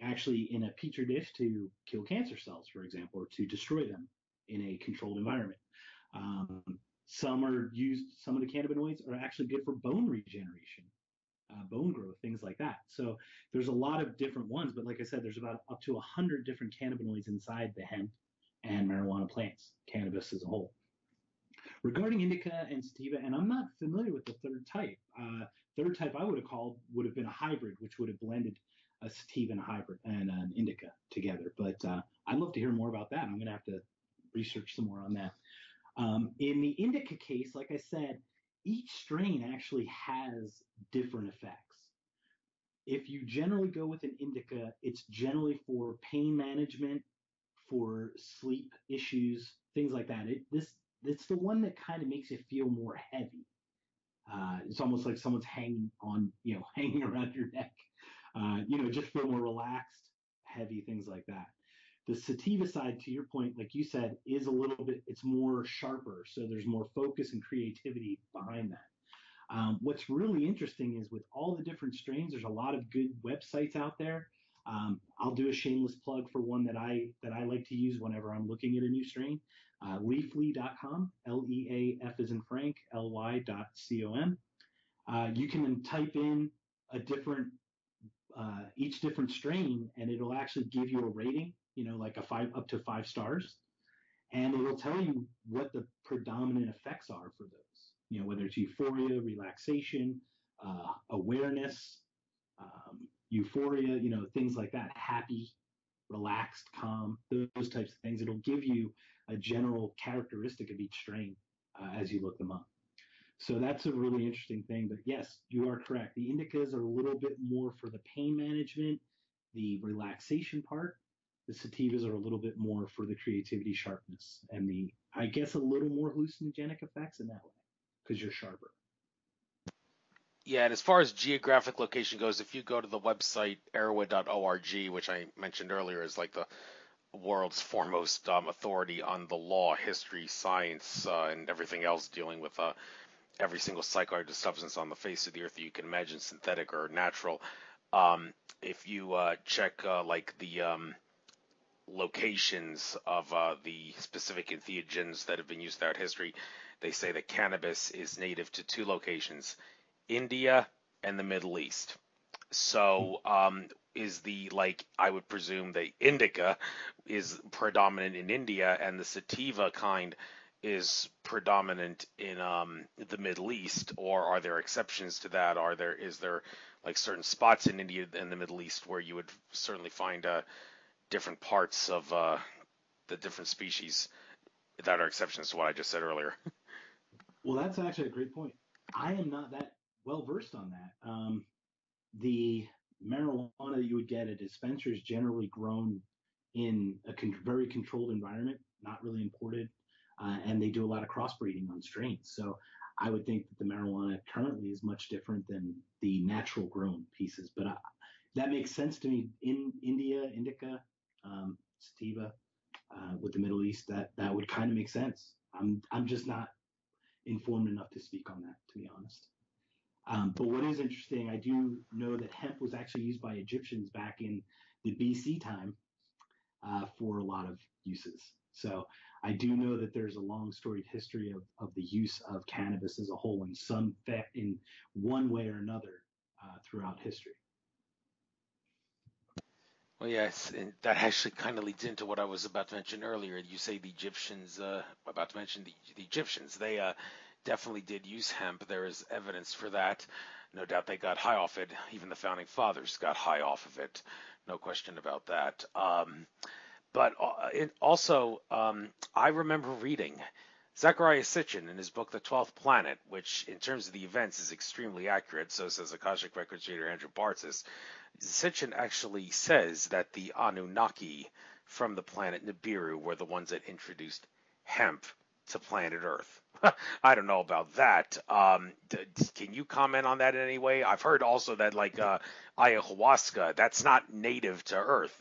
B: actually in a petri dish to kill cancer cells, for example, or to destroy them in a controlled environment. Um, some are used. Some of the cannabinoids are actually good for bone regeneration, bone growth, things like that. So there's a lot of different ones, but like I said, there's about up to 100 different cannabinoids inside the hemp and marijuana plants, cannabis as a whole. Regarding indica and sativa, and I'm not familiar with the third type. Third type I would have called would have been a hybrid, which would have blended a sativa and a hybrid and an indica together. But I'd love to hear more about that. I'm going to have to research some more on that. In the indica case, like I said, each strain actually has different effects. If you generally go with an indica, it's generally for pain management, for sleep issues, things like that. It's the one that kind of makes you feel more heavy. It's almost like someone's hanging on, hanging around your neck. Just feel more relaxed, heavy, things like that. The sativa side, to your point, like you said, is a little bit, it's more sharper. So there's more focus and creativity behind that. What's really interesting is with all the different strains, there's a lot of good websites out there. I'll do a shameless plug for one that I like to use whenever I'm looking at a new strain. Leafly.com, Leaf as in Frank, ly.com. You can type in a different each different strain, and it'll actually give you a rating. Like a 5 up to 5 stars, and it'll tell you what the predominant effects are for those. Whether it's euphoria, relaxation, awareness, euphoria, things like that, happy, relaxed, calm, those types of things. It'll give you a general characteristic of each strain as you look them up. So that's a really interesting thing. But yes, you are correct. The indicas are a little bit more for the pain management, the relaxation part. The sativas are a little bit more for the creativity, sharpness, and I guess, a little more hallucinogenic effects in that way because you're sharper.
A: Yeah, and as far as geographic location goes, if you go to the website erowid.org, which I mentioned earlier is like the world's foremost authority on the law, history, science, and everything else dealing with every single psychoactive substance on the face of the earth that you can imagine, synthetic or natural. If you check like the locations of the specific entheogens that have been used throughout history, they say that cannabis is native to 2 locations, India and the Middle East. So I would presume the indica is predominant in India and the sativa kind is predominant in the Middle East, or are there exceptions to that? Is there like certain spots in India and the Middle East where you would certainly find different parts of the different species that are exceptions to what I just said earlier?
B: Well, that's actually a great point. I am not that well versed on that. The marijuana that you would get at dispensaries is generally grown in a very controlled environment, not really imported, and they do a lot of crossbreeding on strains. So I would think that the marijuana currently is much different than the natural grown pieces. But that makes sense to me. In India, indica, sativa, with the Middle East, that would kind of make sense. I'm just not informed enough to speak on that, to be honest. But what is interesting, I do know that hemp was actually used by Egyptians back in the BC time for a lot of uses. So I do know that there's a long storied history of the use of cannabis as a whole in one way or another throughout history.
A: Well, yes, and that actually kind of leads into what I was about to mention earlier. You say the Egyptians, about to mention the Egyptians, they definitely did use hemp. There is evidence for that. No doubt they got high off it. Even the founding fathers got high off of it. No question about that. But I remember reading Zecharia Sitchin in his book The 12th Planet, which in terms of the events is extremely accurate. So says Akashic Records reader Andrew Bartzis. Sitchin actually says that the Anunnaki from the planet Nibiru were the ones that introduced hemp to planet Earth. I don't know about that. Can you comment on that in any way? I've heard also that like ayahuasca, that's not native to Earth.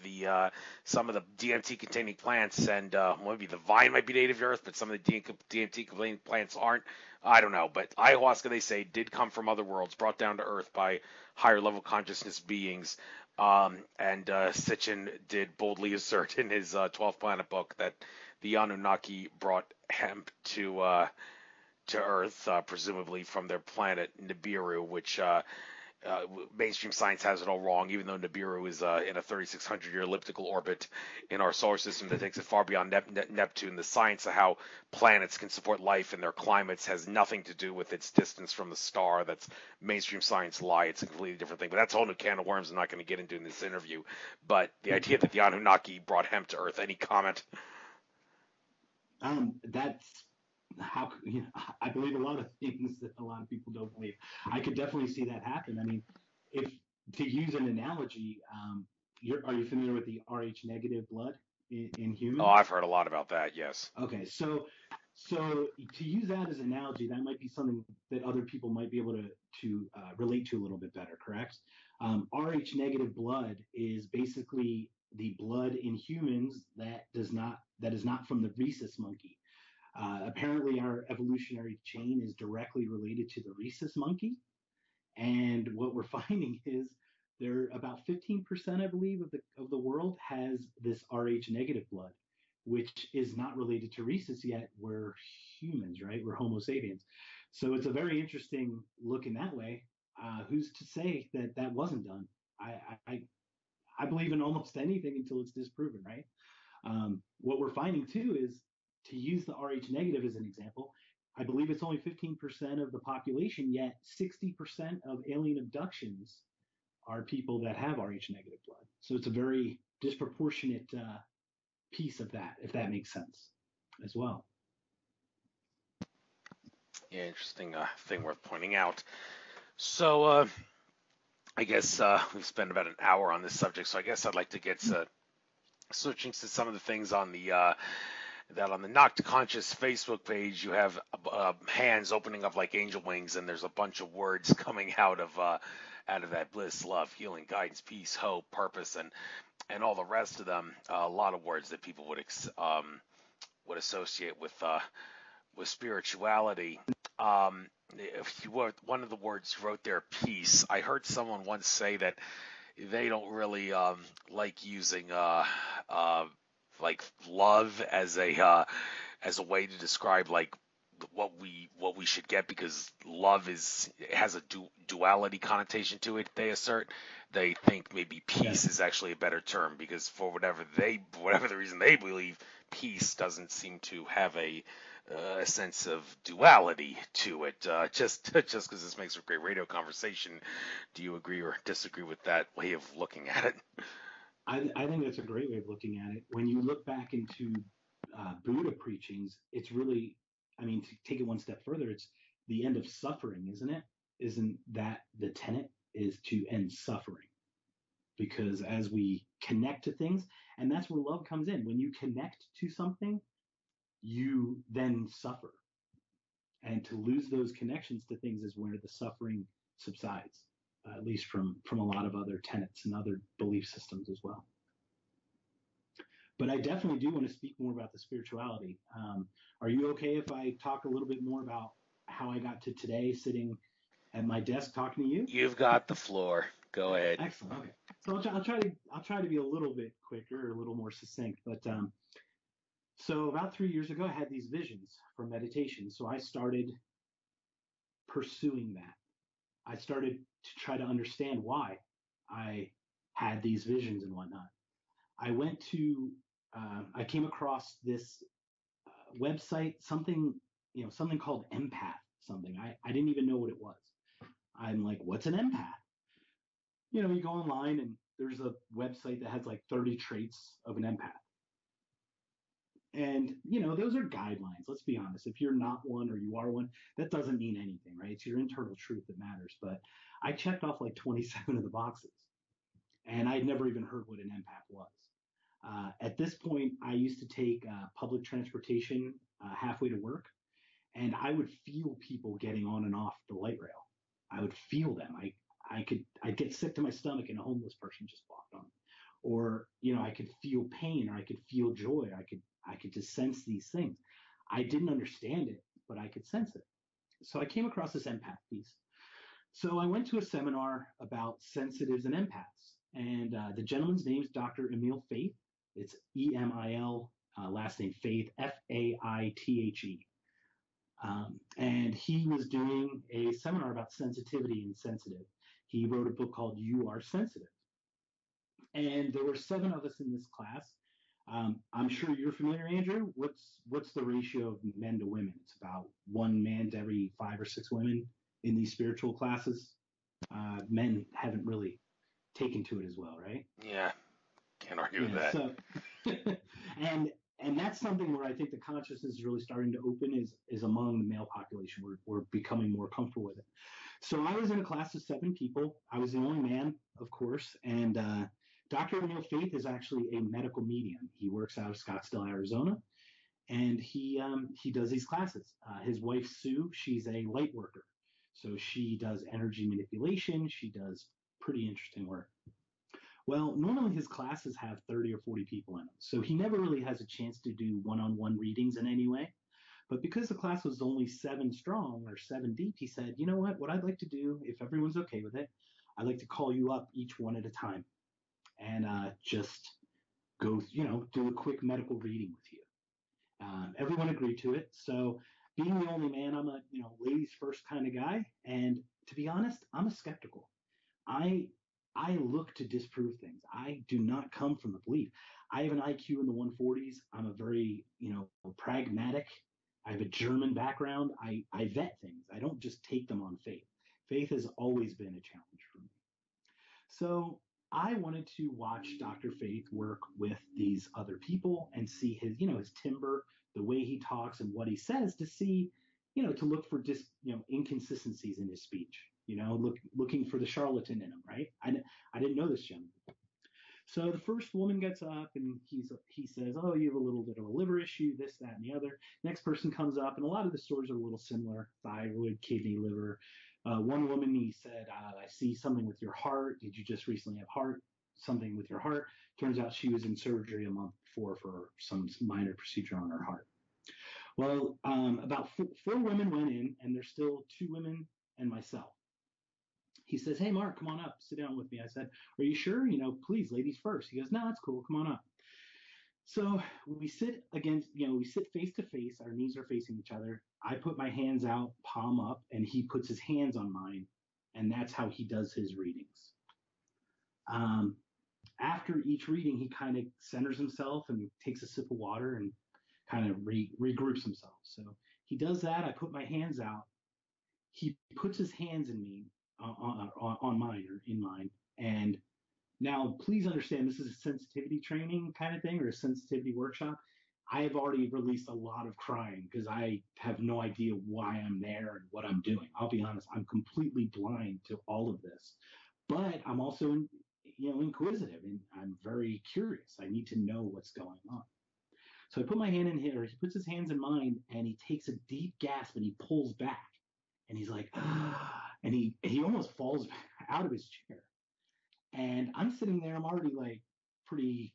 A: Some of the DMT containing plants and maybe the vine might be native to Earth, but some of the DMT containing plants aren't. I don't know, but ayahuasca, they say, did come from other worlds, brought down to Earth by higher level consciousness beings. And Sitchin did boldly assert in his 12th Planet book that the Anunnaki brought hemp to Earth, presumably from their planet Nibiru, which mainstream science has it all wrong, even though Nibiru is in a 3,600-year elliptical orbit in our solar system that takes it far beyond Neptune. The science of how planets can support life in their climates has nothing to do with its distance from the star. That's mainstream science lie. It's a completely different thing. But that's a whole new can of worms I'm not going to get into in this interview. But the idea that the Anunnaki brought hemp to Earth, any comment?
B: That's how I believe a lot of things that a lot of people don't believe. I could definitely see that happen. I mean, if to use an analogy, are you familiar with the Rh negative blood in
A: Oh,
B: humans?
A: I've heard a lot about that. Yes.
B: Okay, so to use that as an analogy, that might be something that other people might be able to relate to a little bit better. Correct? Rh negative blood is basically the blood in humans that is not from the rhesus monkey. Apparently, our evolutionary chain is directly related to the rhesus monkey, and what we're finding is there about 15%, I believe, of the world has this Rh negative blood, which is not related to rhesus yet. We're humans, right? We're Homo sapiens. So it's a very interesting look in that way. Who's to say that that wasn't done? I, I I believe in almost anything until it's disproven, right? What we're finding too is to use the Rh negative as an example. I believe it's only 15% of the population, yet 60% of alien abductions are people that have Rh negative blood. So it's a very disproportionate piece of that, if that makes sense, as well.
A: Yeah, interesting thing worth pointing out. So, I guess we've spent about an hour on this subject, so I guess I'd like to get switching to some of the things on the that on the Knocked Conscious Facebook page. You have hands opening up like angel wings, and there's a bunch of words coming out of that: bliss, love, healing, guidance, peace, hope, purpose, and all the rest of them. A lot of words that people would associate with spirituality. If you wrote, one of the words you wrote there, peace. I heard someone once say that they don't really like using uh, like love as a way to describe like what we should get, because love is has a duality connotation to it. They assert they think maybe peace
B: Yes.
A: is actually a better term, because for whatever the reason they believe, peace doesn't seem to have a sense of duality to it. Just because this makes for great radio conversation, do you agree or disagree with that way of looking at it?
B: I think that's a great way of looking at it. When you look back into Buddha preachings, it's really, I mean, to take it one step further, it's the end of suffering, isn't it? Isn't that the tenet is to end suffering? Because as we connect to things, and that's where love comes in. When you connect to something, you then suffer. And to lose those connections to things is where the suffering subsides, at least from a lot of other tenets and other belief systems as well. But I definitely do want to speak more about the spirituality. Are you okay if I talk a little bit more about how I got to today sitting at my desk talking to you?
A: You've got the floor. Go ahead.
B: Excellent. Okay. So I'll try to be a little bit quicker, a little more succinct. But so about 3 years ago, I had these visions for meditation. So I started pursuing that. I started to try to understand why I had these visions and whatnot. I went to I came across this website, something called Empath, something. I didn't even know what it was. I'm like, what's an empath? You go online and there's a website that has like 30 traits of an empath. And, those are guidelines. Let's be honest. If you're not one or you are one, that doesn't mean anything, right? It's your internal truth that matters. But I checked off like 27 of the boxes and I'd never even heard what an empath was. At this point, I used to take public transportation halfway to work, and I would feel people getting on and off the light rail. I would feel them. I'd get sick to my stomach and a homeless person just walked on. Or, I could feel pain or I could feel joy. I could just sense these things. I didn't understand it, but I could sense it. So I came across this empath piece. So I went to a seminar about sensitives and empaths. And the gentleman's name is Dr. Emil Faith. It's Emil, last name Faith, Faithe. And he was doing a seminar about sensitivity and sensitive. He wrote a book called You Are Sensitive. And there were 7 of us in this class. I'm sure you're familiar, Andrew. What's the ratio of men to women? It's about 1 man to every 5 or 6 women in these spiritual classes. Men haven't really taken to it as well, right?
A: Yeah, can't argue with that.
B: So, and that's something where I think the consciousness is really starting to open is among the male population. We're becoming more comfortable with it. So I was in a class of 7 people. I was the only man, of course, and Dr. Emil Faith is actually a medical medium. He works out of Scottsdale, Arizona, and he does these classes. His wife Sue, she's a light worker, so she does energy manipulation. She does pretty interesting work. Well, normally his classes have 30 or 40 people in them, so he never really has a chance to do one-on-one readings in any way. But because the class was only 7 strong or 7 deep, he said, you know what I'd like to do, if everyone's okay with it, I'd like to call you up each one at a time and just go, do a quick medical reading with you. Everyone agreed to it. So being the only man, I'm a, ladies first kind of guy. And to be honest, I'm a skeptical. I look to disprove things. I do not come from the belief. I have an IQ in the 140s. I'm a very, pragmatic. I have a German background. I vet things. I don't just take them on faith. Faith has always been a challenge for me. So I wanted to watch Dr. Faith work with these other people and see his, his timbre, the way he talks and what he says to see, to look for inconsistencies in his speech, looking for the charlatan in him, right? I didn't know this gentleman. So the first woman gets up and he says, oh, you have a little bit of a liver issue, this, that, and the other. Next person comes up, and a lot of the stories are a little similar: thyroid, kidney, liver. One woman, he said, I see something with your heart. Did you just recently have something with your heart? Turns out she was in surgery a month before for some minor procedure on her heart. Well, about 4 women went in, and there's still 2 women and myself. He says, hey, Mark, come on up, sit down with me. I said, are you sure? Please, ladies first. He goes, no, that's cool. Come on up. So we sit face to face. Our knees are facing each other. I put my hands out, palm up, and he puts his hands on mine. And that's how he does his readings. After each reading, he kind of centers himself and takes a sip of water and kind of regroups himself. So he does that. I put my hands out. He puts his hands in me, on mine or in mine. And now, please understand, this is a sensitivity training kind of thing or a sensitivity workshop. I have already released a lot of crying because I have no idea why I'm there and what I'm doing. I'll be honest, I'm completely blind to all of this. But I'm also, inquisitive, and I'm very curious. I need to know what's going on. So I put my hand in his, or he puts his hands in mine, and he takes a deep gasp and he pulls back. And he's like, ah, and he almost falls out of his chair. And I'm sitting there, I'm already like pretty,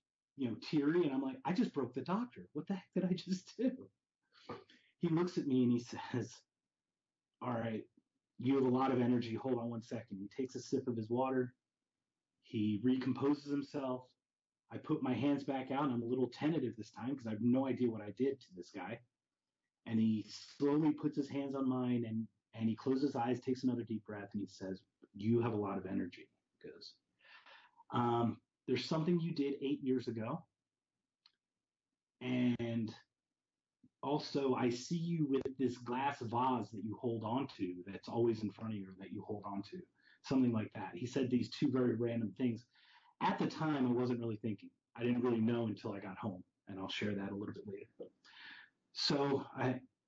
B: teary. And I'm like, I just broke the doctor. What the heck did I just do? He looks at me and he says, all right, you have a lot of energy. Hold on one second. He takes a sip of his water. He recomposes himself. I put my hands back out. And I'm a little tentative this time because I have no idea what I did to this guy. And he slowly puts his hands on mine and he closes his eyes, takes another deep breath, and he says, you have a lot of energy. He goes, there's something you did 8 years ago. And also, I see you with this glass vase that you hold on to that's always in front of you, or that you hold on to. Something like that. He said these 2 very random things. At the time, I wasn't really thinking. I didn't really know until I got home. And I'll share that a little bit later. So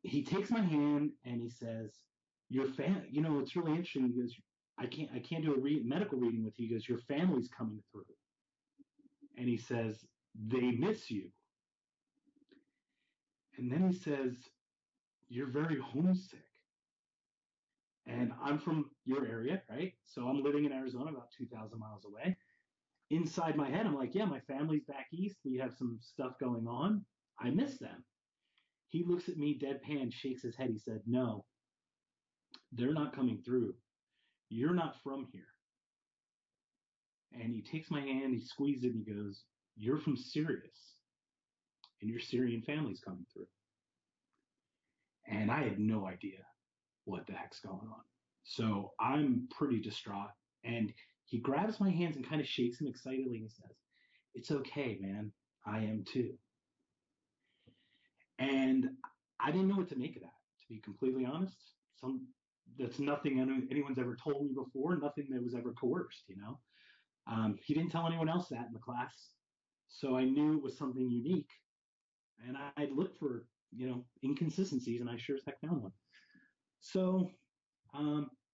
B: he takes my hand and he says, your it's really interesting. He goes, I can't do a medical reading with you. He goes, your family's coming through. And he says, they miss you. And then he says, you're very homesick. And I'm from your area, right? So I'm living in Arizona, about 2,000 miles away. Inside my head, I'm like, yeah, my family's back east. We have some stuff going on. I miss them. He looks at me deadpan, shakes his head. He said, no, they're not coming through. You're not from here. And he takes my hand, he squeezes it, and he goes, "You're from Sirius, and your Syrian family's coming through." And I had no idea what the heck's going on. So I'm pretty distraught. And he grabs my hands and kind of shakes them excitedly and he says, "It's okay, man. I am too." And I didn't know what to make of that, to be completely honest. That's nothing anyone's ever told me before, nothing that was ever coerced, you know. He didn't tell anyone else that in the class, so I knew it was something unique, and I'd looked for, inconsistencies, and I sure as heck found one. So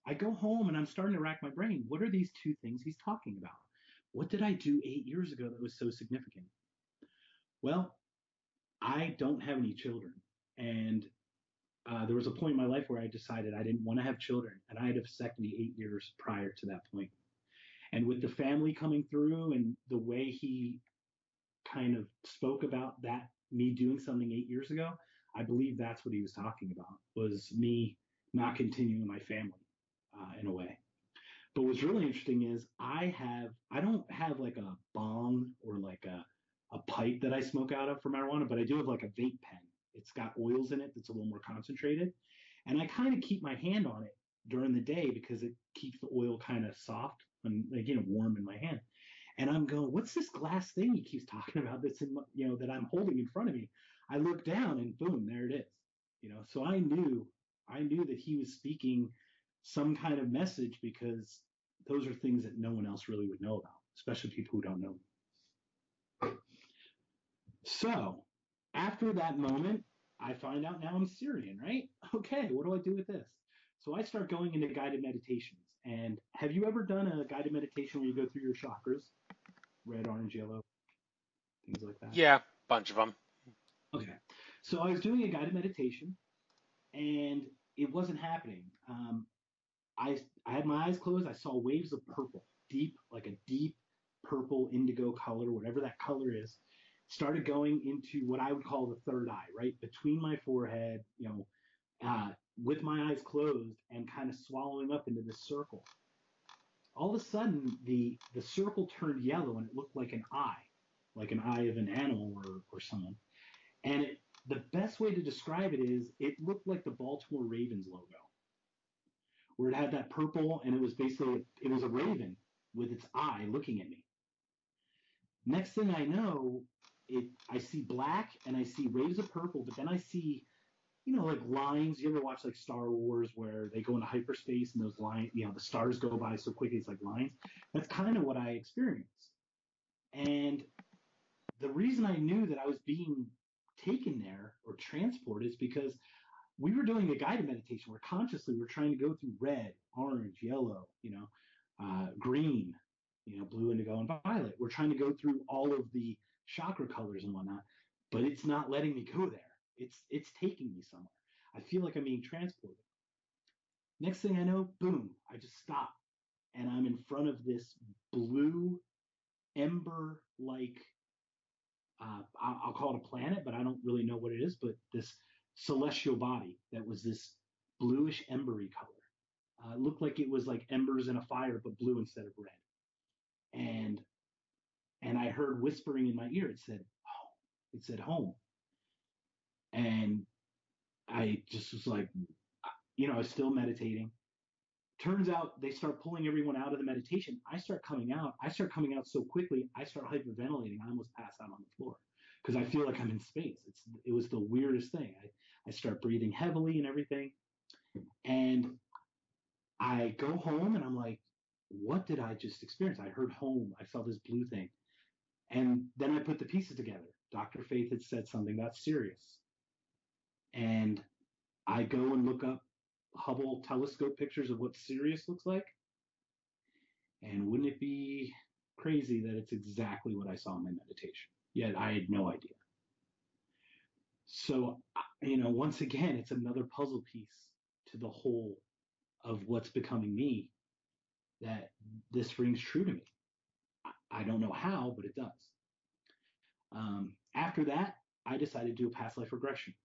B: I go home and I'm starting to rack my brain. What are these two things he's talking about? What did I do 8 years ago that was so significant? Well, I don't have any children, and there was a point in my life where I decided I didn't want to have children, and I had a vasectomy 8 years prior to that point. And with the family coming through and the way he kind of spoke about that, me doing something 8 years ago, I believe that's what he was talking about, was me not continuing my family in a way. But what's really interesting is I don't have like a bong or like a pipe that I smoke out of for marijuana, but I do have like a vape pen. It's got oils in it that's a little more concentrated. And I kind of keep my hand on it during the day because it keeps the oil kind of soft and like, warm in my hand. And I'm going, what's this glass thing he keeps talking about that's in, that I'm holding in front of me? I look down and boom, there it is. So I knew that he was speaking some kind of message because those are things that no one else really would know about, especially people who don't know me. So after that moment, I find out now I'm Syrian, right? Okay, what do I do with this? So I start going into guided meditations. And have you ever done a guided meditation where you go through your chakras? Red, orange, yellow, things like that?
A: Yeah, bunch of them.
B: Okay. So I was doing a guided meditation and it wasn't happening. I had my eyes closed. I saw waves of purple, like a deep purple indigo color, whatever that color is, started going into what I would call the third eye, right between my forehead, with my eyes closed and kind of swallowing up into this circle. All of a sudden, the circle turned yellow and it looked like an eye of an animal or someone. And the best way to describe it is it looked like the Baltimore Ravens logo, where it had that purple and it was a raven with its eye looking at me. Next thing I know, I see black and I see waves of purple, but then I see, like lines. You ever watch like Star Wars where they go into hyperspace and those lines, the stars go by so quickly, it's like lines? That's kind of what I experienced. And the reason I knew that I was being taken there or transported is because we were doing a guided meditation where consciously we're trying to go through red, orange, yellow, green, blue, indigo, and violet. We're trying to go through all of the chakra colors and whatnot, but it's not letting me go there. It's taking me somewhere. I feel like I'm being transported. Next thing I know, boom, I just stop and I'm in front of this blue ember like I'll call it a planet, but I don't really know what it is, but this celestial body that was this bluish embery color. It looked like it was like embers in a fire, but blue instead of red. And I heard whispering in my ear. It said, "Oh," it said home. And I just was like, I was still meditating. Turns out they start pulling everyone out of the meditation. I start coming out. I start coming out so quickly, I start hyperventilating. I almost pass out on the floor because I feel like I'm in space. It was the weirdest thing. I start breathing heavily and everything. And I go home and I'm like, what did I just experience? I heard home. I saw this blue thing. And then I put the pieces together. Dr. Faith had said something about Sirius. And I go and look up Hubble telescope pictures of what Sirius looks like. And wouldn't it be crazy that it's exactly what I saw in my meditation? Yet I had no idea. So, once again, it's another puzzle piece to the whole of what's becoming me, that this rings true to me. I don't know how, but it does. After that, I decided to do a past life regression.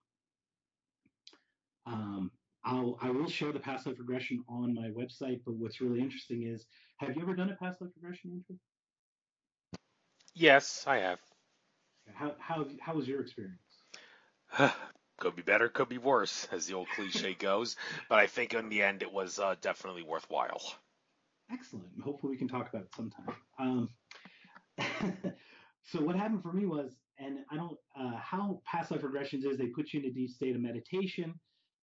B: I will share the past life regression on my website, but what's really interesting is, have you ever done a past life regression, Andrew?
A: Yes, I have.
B: How was your experience?
A: Could be better, could be worse, as the old cliche goes. But I think in the end it was definitely worthwhile.
B: Excellent. Hopefully we can talk about it sometime. So what happened for me was, and I don't how past life regressions is, they put you in a deep state of meditation,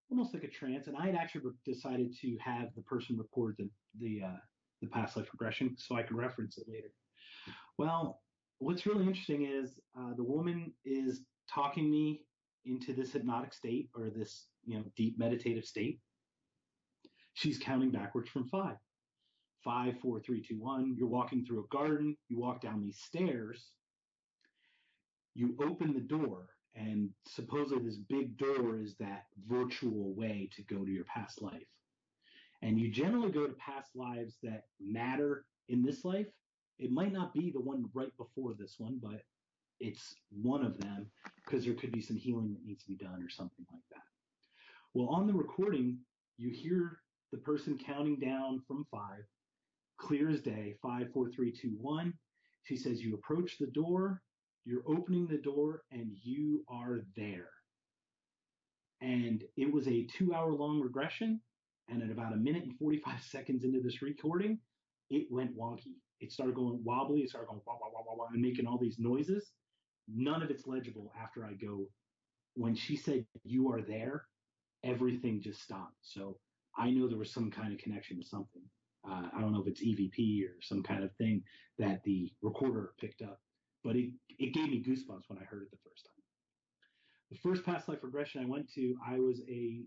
B: almost like a trance. And I had actually decided to have the person record the past life regression so I could reference it later. Well, what's really interesting is the woman is talking me into this hypnotic state, or this deep meditative state. She's counting backwards from five. Five, four, three, two, one. You're walking through a garden. You walk down these stairs. You open the door, and supposedly this big door is that virtual way to go to your past life. And you generally go to past lives that matter in this life. It might not be the one right before this one, but it's one of them, because there could be some healing that needs to be done or something like that. Well, on the recording, you hear the person counting down from five, clear as day, five, four, three, two, one. She says, you approach the door, you're opening the door, and you are there. And it was a 2 hour long regression. And at about a minute and 45 seconds into this recording, it went wonky. It started going wobbly. It started going wah, wah, wah, wah, wah, and making all these noises. None of it's legible after I go. When she said, you are there, everything just stopped. So I know there was some kind of connection to something. I don't know if it's EVP or some kind of thing that the recorder picked up, but it gave me goosebumps when I heard it the first time. The first past life regression I went to, I was a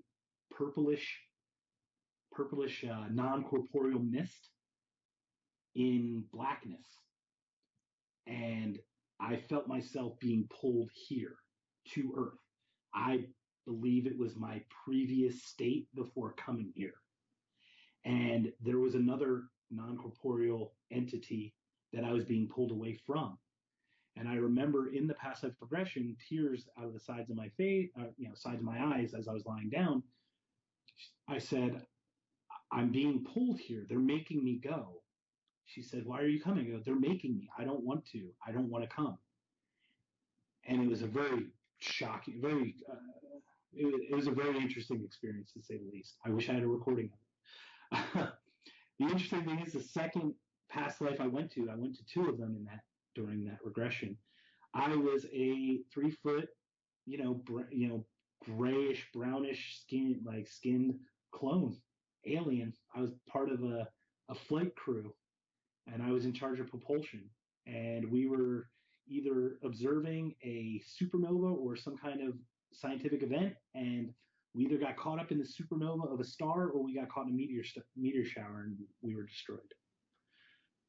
B: purplish non-corporeal mist in blackness, and I felt myself being pulled here to Earth. I believe it was my previous state before coming here. And there was another non-corporeal entity that I was being pulled away from. And I remember in the past life progression, tears out of the sides of my face, sides of my eyes as I was lying down. I said, I'm being pulled here. They're making me go. She said, why are you coming? I go, they're making me. I don't want to. I don't want to come. And it was a very shocking, it was a very interesting experience, to say the least. I wish I had a recording of it. The interesting thing is, the second past life I went to two of them during that regression. I was a 3 foot, grayish, brownish skinned clone alien. I was part of a flight crew, and I was in charge of propulsion. And we were either observing a supernova or some kind of scientific event, and we either got caught up in the supernova of a star, or we got caught in a meteor shower and we were destroyed.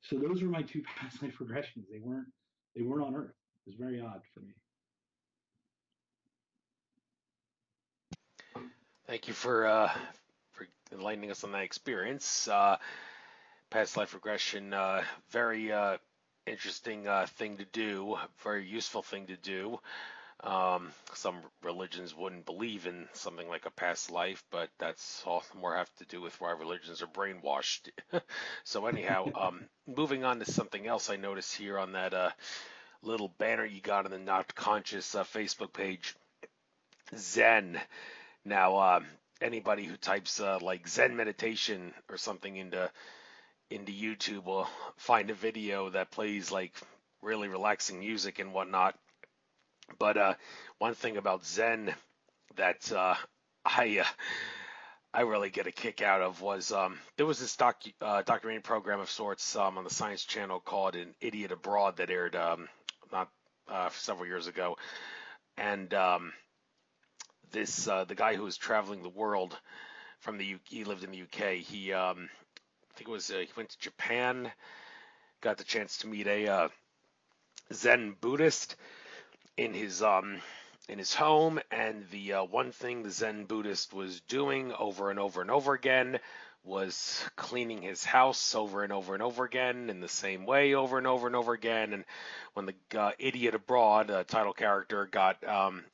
B: So those were my two past life regressions. They weren't on Earth. It was very odd for me.
A: Thank you for enlightening us on that experience. Past life regression, very interesting thing to do, very useful thing to do. Some religions wouldn't believe in something like a past life, but that's all more have to do with why religions are brainwashed. So anyhow, moving on to something else I noticed here on that little banner you got on the Not Conscious Facebook page, Zen. Now, anybody who types like Zen meditation or something into YouTube will find a video that plays like really relaxing music and whatnot. But one thing about Zen that I I really get a kick out of was there was this documentary program of sorts on the Science Channel called An Idiot Abroad that aired not several years ago, and this the guy who was traveling the world from he lived in the UK. I think it was he went to Japan, got the chance to meet a Zen Buddhist in his home, and the one thing the Zen Buddhist was doing over and over and over again was cleaning his house over and over and over again in the same way over and over and over again. And when the idiot abroad, title character,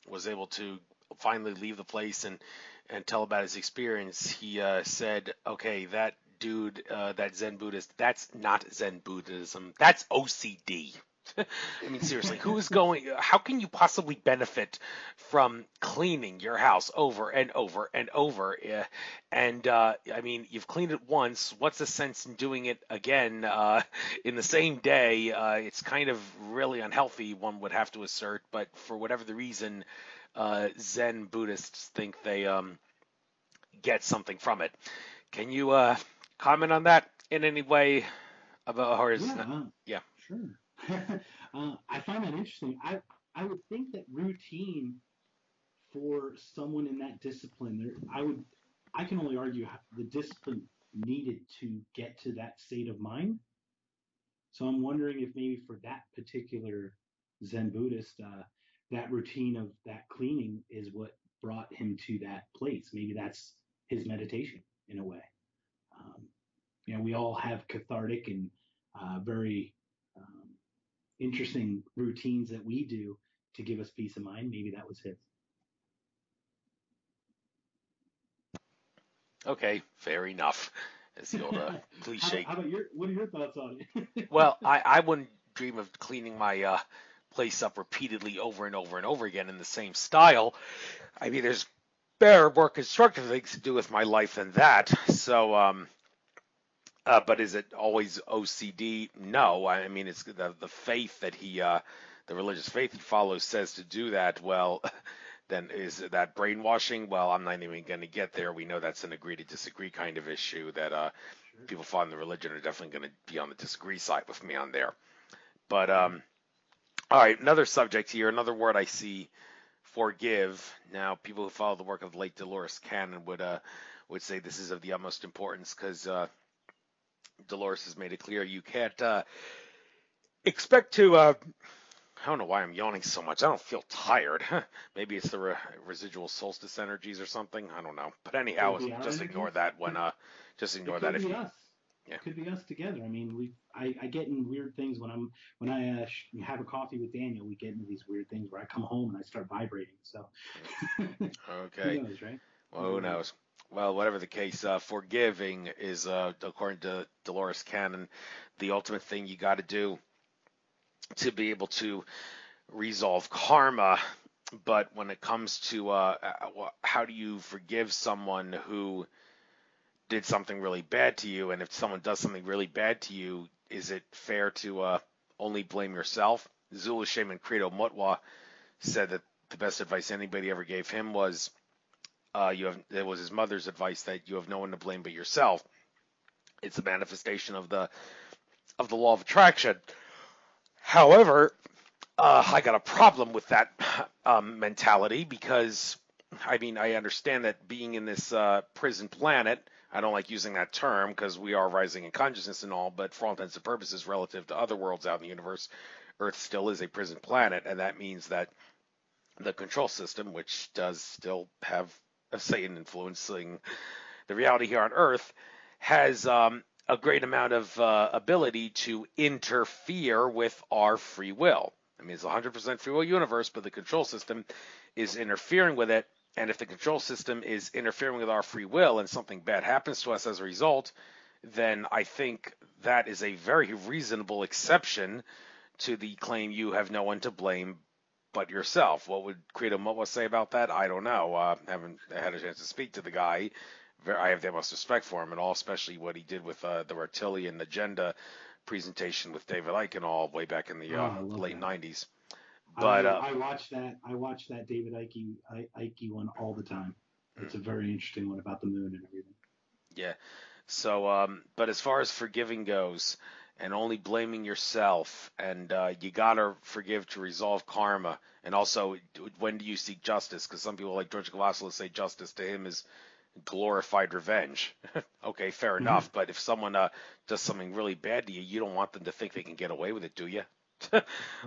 A: was able to finally leave the place and tell about his experience, he said, "Okay, that dude, that Zen Buddhist, that's not Zen Buddhism. That's OCD." I mean, seriously, who's going? How can you possibly benefit from cleaning your house over and over and over? And I mean, you've cleaned it once. What's the sense in doing it again in the same day? It's kind of really unhealthy, one would have to assert. But for whatever the reason, Zen Buddhists think they get something from it. Can you comment on that in any way? About or is
B: Yeah,
A: not, yeah.
B: sure. I find that interesting. I would think that routine for someone in that discipline, I can only argue the discipline needed to get to that state of mind. So I'm wondering if maybe for that particular Zen Buddhist, that routine of that cleaning is what brought him to that place. Maybe that's his meditation in a way. Um, we all have cathartic and very um, interesting routines that we do to give us peace of mind. Maybe that was his.
A: Okay, fair enough. As the old cliche.
B: How about what are your thoughts on it?
A: Well, I wouldn't dream of cleaning my place up repeatedly over and over and over again in the same style. I mean, there's better, more constructive things to do with my life than that. So, but is it always OCD? No. I mean, it's the faith that the religious faith he follows says to do that. Well, then is that brainwashing? Well, I'm not even going to get there. We know that's an agree to disagree kind of issue that
B: Sure.
A: people following the religion are definitely going to be on the disagree side with me on there. But
B: Okay.
A: all right, another subject here, another word I see, forgive. Now, people who follow the work of the late Dolores Cannon would say this is of the utmost importance because Dolores has made it clear you can't expect to. I don't know why I'm yawning so much. I don't feel tired. Maybe it's the residual solstice energies or something. I don't know. But
B: Could
A: anyhow,
B: it be our
A: just ignore
B: energies?
A: that when just
B: It
A: ignore that
B: could
A: if
B: be
A: you
B: us.
A: yeah.
B: It could be us together. I mean, I get in weird things when I have a coffee with Daniel. We get into these weird things where I come home and I start vibrating. So who
A: Okay.
B: knows, right?
A: Well,
B: Who
A: who
B: knows?
A: knows? Well, whatever the case, forgiving is, according to Dolores Cannon, the ultimate thing you got to do to be able to resolve karma. But when it comes to how do you forgive someone who did something really bad to you, and if someone does something really bad to you, is it fair to only blame yourself? Zulu shaman Credo Mutwa said that the best advice anybody ever gave him was it was his mother's advice that you have no one to blame but yourself. It's a manifestation of the law of attraction. However, I got a problem with that mentality because I mean I understand that being in this prison planet, I don't like using that term because we are rising in consciousness and all, but for all intents and purposes, relative to other worlds out in the universe, Earth still is a prison planet, and that means that the control system, which does still have a say in influencing the reality here on Earth, has a great amount of ability to interfere with our free will. I mean, it's a 100% free will universe, but the control system is interfering with it. And if the control system is interfering with our free will and something bad happens to us as a result, then I think that is a very reasonable exception to the claim you have no one to blame but yourself. What would Credo Moa say about that? I don't know. Haven't had a chance to speak to the guy. I have the most respect for him and all, especially what he did with the Reptilian Agenda presentation with David Icke and all way back in the
B: Oh, I love
A: late
B: that.
A: 90s. But
B: I watch that. I watch that David Icke one all the time. It's a very interesting one about the moon and everything.
A: yeah, so but as far as forgiving goes, and only blaming yourself, and you gotta forgive to resolve karma, and also when do you seek justice? Because some people like George Cavassalis say justice to him is glorified revenge. Okay, fair enough. But if someone does something really bad to you, you don't want them to think they can get away with it, do you?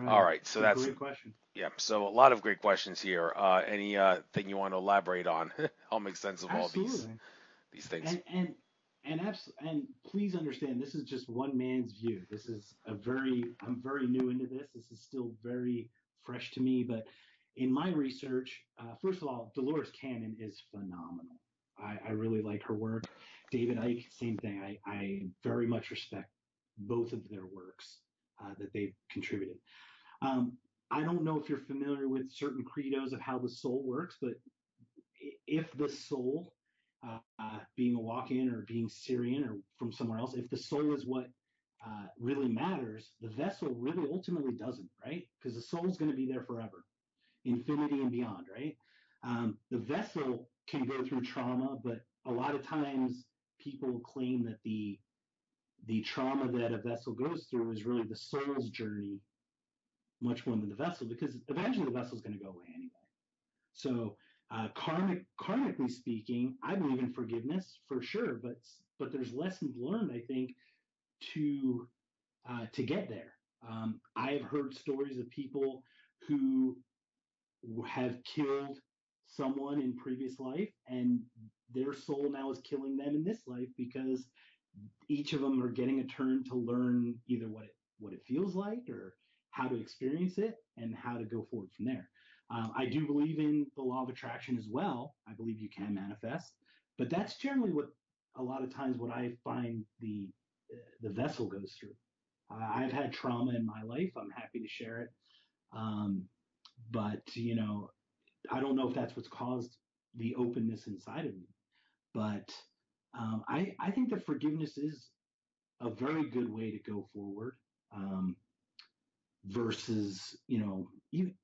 A: All
B: Right.
A: right, so
B: It's a
A: that's
B: great question.
A: yeah. So a lot of great questions here. Any thing you want to elaborate on? I'll make sense of all
B: Absolutely.
A: these things.
B: And please understand, this is just one man's view. I'm very new into this. This is still very fresh to me. But in my research, first of all, Dolores Cannon is phenomenal. I really like her work. David Icke, same thing. I very much respect both of their works. that they've contributed. Um, I don't know if you're familiar with certain credos of how the soul works, but if the soul, being a walk-in or being Syrian or from somewhere else, if the soul is what really matters, the vessel really ultimately doesn't, right? Because the soul is going to be there forever, infinity and beyond, right? The vessel can go through trauma, but a lot of times people claim that the trauma that a vessel goes through is really the soul's journey much more than the vessel, because eventually the vessel is going to go away anyway. So, karmically speaking, I believe in forgiveness for sure, but there's lessons learned, I think, to to get there. I have heard stories of people who have killed someone in previous life, and their soul now is killing them in this life because each of them are getting a turn to learn either what it feels like or how to experience it and how to go forward from there. I do believe in the law of attraction as well. I believe you can manifest, but that's generally what a lot of times what I find the vessel goes through. I've had trauma in my life. I'm happy to share it, um, but I don't know if that's what's caused the openness inside of me. But I think that forgiveness is a very good way to go forward, um, versus even,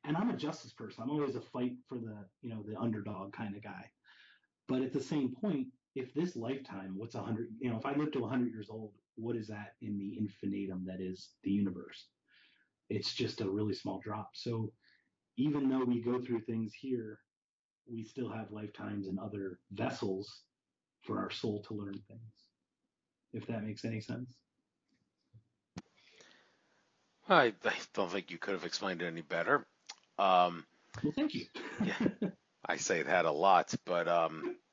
B: and I'm a justice person. I'm always a fight for the underdog kind of guy. But at the same point, if this lifetime, what's 100? If I live to 100 years old, what is that in the infinitum that is the universe? It's just a really small drop. So even though we go through things here, we still have lifetimes and other vessels for our soul to learn things. If that makes any sense.
A: I don't think you could have explained it any better. Um,
B: Well, thank you.
A: yeah, I say it had a lot, but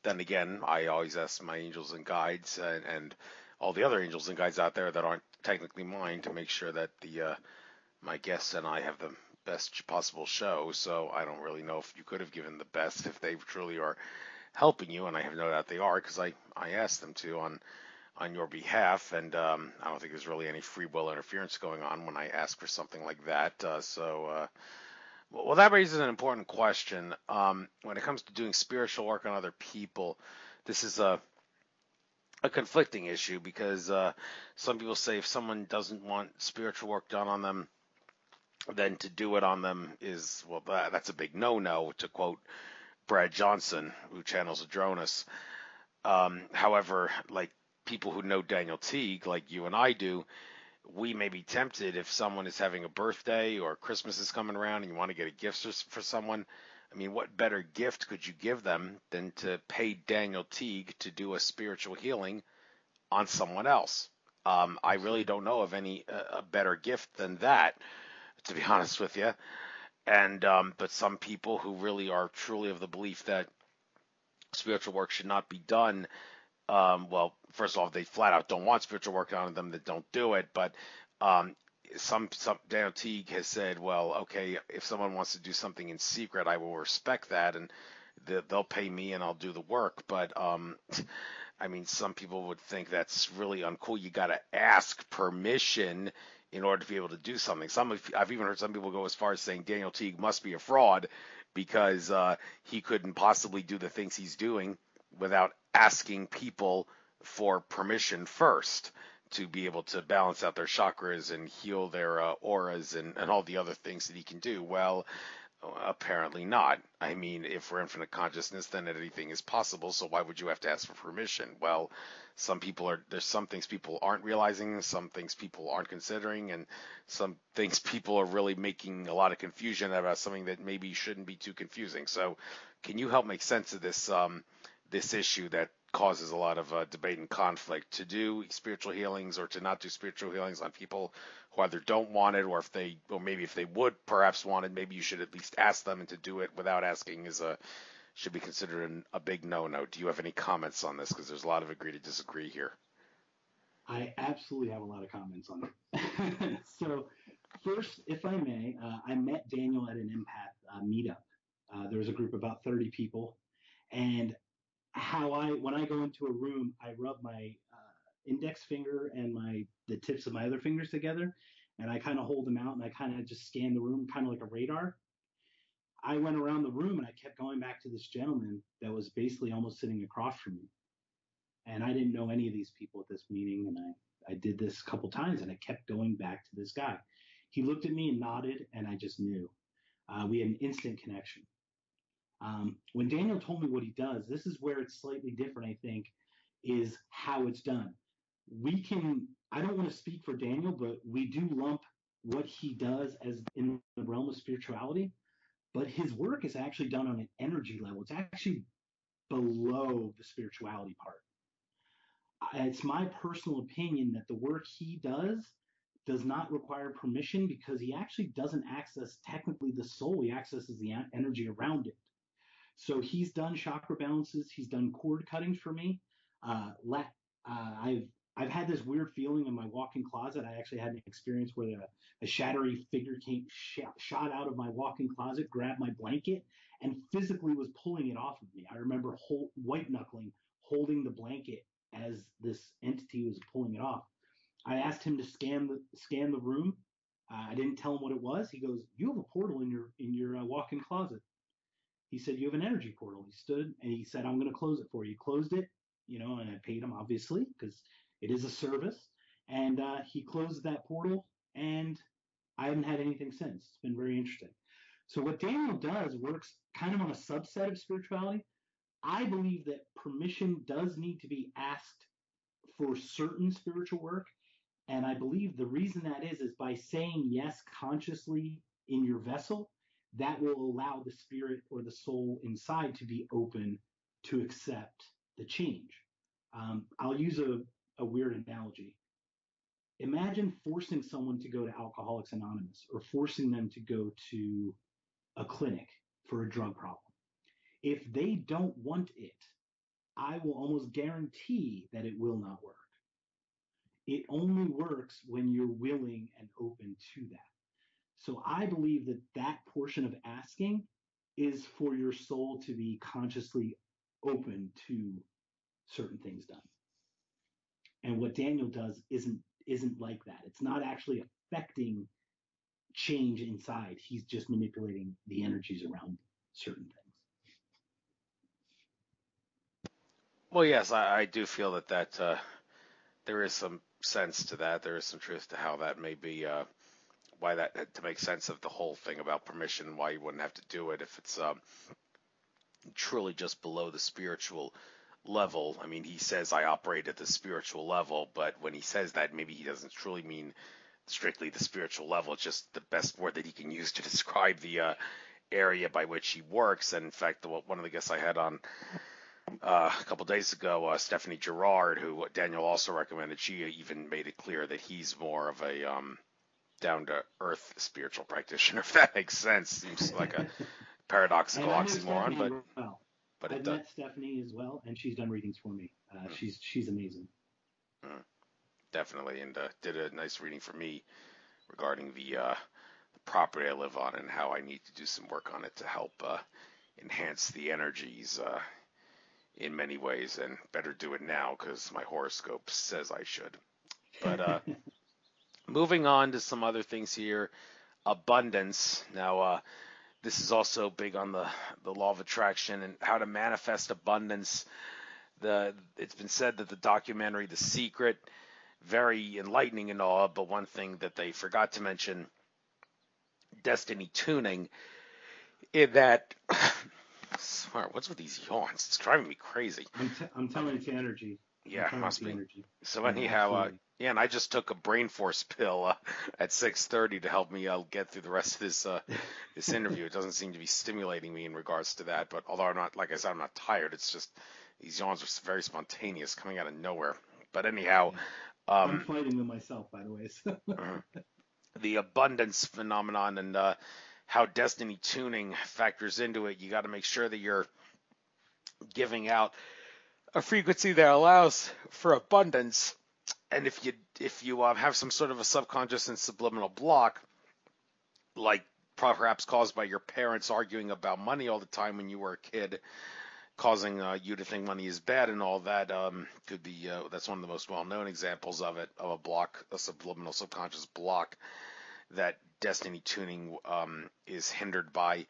A: then again, I always ask my angels and guides and all the other angels and guides out there that aren't technically mine to make sure that the my guests and I have the best possible show. So I don't really know if you could have given the best if they truly are helping you, and I have no doubt they are because I asked them to on your behalf, and I don't think there's really any free will interference going on when I ask for something like that. Well, that raises an important question. When it comes to doing spiritual work on other people, this is a conflicting issue because some people say if someone doesn't want spiritual work done on them, then to do it on them is, well, that's a big no-no, to quote Brad Johnson, who channels Adronis. However, like people who know Daniel Teague, like you and I do, we may be tempted if someone is having a birthday or Christmas is coming around and you want to get a gift for someone. I mean, what better gift could you give them than to pay Daniel Teague to do a spiritual healing on someone else? I really
B: Absolutely.
A: don't know of any a better gift than that, to be honest with you. And but some people who really are truly of the belief that spiritual work should not be done, well, first of all, they flat out don't want spiritual work on them that don't do it. But um, some Daniel Teague has said, well, okay, if someone wants to do something in secret, I will respect that, and they'll pay me and I'll do the work. But I mean, some people would think that's really uncool. You got to ask permission in order to be able to do something. I've even heard some people go as far as saying Daniel Teague must be a fraud because he couldn't possibly do the things he's doing without asking people for permission first to be able to balance out their chakras and heal their auras and all the other things that he can do. Well, apparently not. I mean, if we're infinite consciousness, then anything is possible. So why would you have to ask for permission? Well, there's some things people aren't realizing, some things people aren't considering, and some things people are really making a lot of confusion about something that maybe shouldn't be too confusing. So can you help make sense of this issue that causes a lot of debate and conflict, to do spiritual healings or to not do spiritual healings on people who either don't want it, or maybe if they would perhaps want it, maybe you should at least ask them, and to do it without asking should be considered a big no-no. Do you have any comments on this? Because there's a lot of agree to disagree here.
B: I absolutely have a lot of comments on it. So, first, if I may, I met Daniel at an Empath meetup. There was a group of about 30 people, and when I go into a room, I rub my index finger and the tips of my other fingers together, and I kind of hold them out and I kind of just scan the room, kind of like a radar. I went around the room and I kept going back to this gentleman that was basically almost sitting across from me. And I didn't know any of these people at this meeting. And I did this a couple times and I kept going back to this guy. He looked at me and nodded, and I just knew. We had an instant connection. When Daniel told me what he does, this is where it's slightly different, I think, is how it's done. I don't want to speak for Daniel, but we do lump what he does as in the realm of spirituality, but his work is actually done on an energy level. It's actually below the spirituality part. It's my personal opinion that the work he does not require permission, because he actually doesn't access technically the soul. He accesses the energy around it. So he's done chakra balances. He's done cord cuttings for me. I've had this weird feeling in my walk-in closet. I actually had an experience where a shadowy figure shot out of my walk-in closet, grabbed my blanket, and physically was pulling it off of me. I remember white knuckling, holding the blanket as this entity was pulling it off. I asked him to scan the room. I didn't tell him what it was. He goes, "You have a portal in your walk-in closet." He said, "You have an energy portal." He stood and he said, "I'm going to close it for you." He closed it, and I paid him, obviously, because it is a service. And he closed that portal, and I haven't had anything since. It's been very interesting. So what Daniel does works kind of on a subset of spirituality. I believe that permission does need to be asked for certain spiritual work. And I believe the reason that is by saying yes consciously in your vessel, that will allow the spirit or the soul inside to be open to accept the change. I'll use a weird analogy. Imagine forcing someone to go to Alcoholics Anonymous, or forcing them to go to a clinic for a drug problem. If they don't want it, I will almost guarantee that it will not work. It only works when you're willing and open to that. So I believe that portion of asking is for your soul to be consciously open to certain things done. And what Daniel does isn't like that. It's not actually affecting change inside. He's just manipulating the energies around certain things.
A: Well, yes, I do feel that there is some sense to that. There is some truth to how that may be, why that, to make sense of the whole thing about permission, why you wouldn't have to do it if it's truly just below the spiritual level. I mean, he says I operate at the spiritual level, but when he says that, maybe he doesn't truly mean strictly the spiritual level. It's just the best word that he can use to describe the area by which he works. And in fact, one of the guests I had on a couple days ago, Stephanie Gerard, who Daniel also recommended, she even made it clear that he's more of a down-to-earth spiritual practitioner, if that makes sense. Seems like a paradoxical oxymoron, but
B: I've met Stephanie as well, and she's done readings for me. She's amazing.
A: Definitely, and did a nice reading for me regarding the property I live on and how I need to do some work on it to help enhance the energies in many ways, and better do it now because my horoscope says I should. But moving on to some other things here, abundance. Now, this is also big on the law of attraction and how to manifest abundance. It's been said that the documentary The Secret, very enlightening and all, but one thing that they forgot to mention, destiny tuning, in that smart. What's with these yawns? It's driving me crazy.
B: I'm telling it's energy.
A: Yeah, must be. So anyhow, yeah, and I just took a brain force pill at 6:30 to help me get through the rest of this interview. It doesn't seem to be stimulating me in regards to that. But although I'm not, like I said, I'm not tired. It's just these yawns are very spontaneous, coming out of nowhere. But anyhow,
B: I'm fighting them myself, by the way. So.
A: The abundance phenomenon and how destiny tuning factors into it. You got to make sure that you're giving out a frequency that allows for abundance. And if you have some sort of a subconscious and subliminal block, like perhaps caused by your parents arguing about money all the time when you were a kid, causing you to think money is bad and all that. Could be that's one of the most well-known examples of it, of a block, a subliminal subconscious block that destiny tuning is hindered by.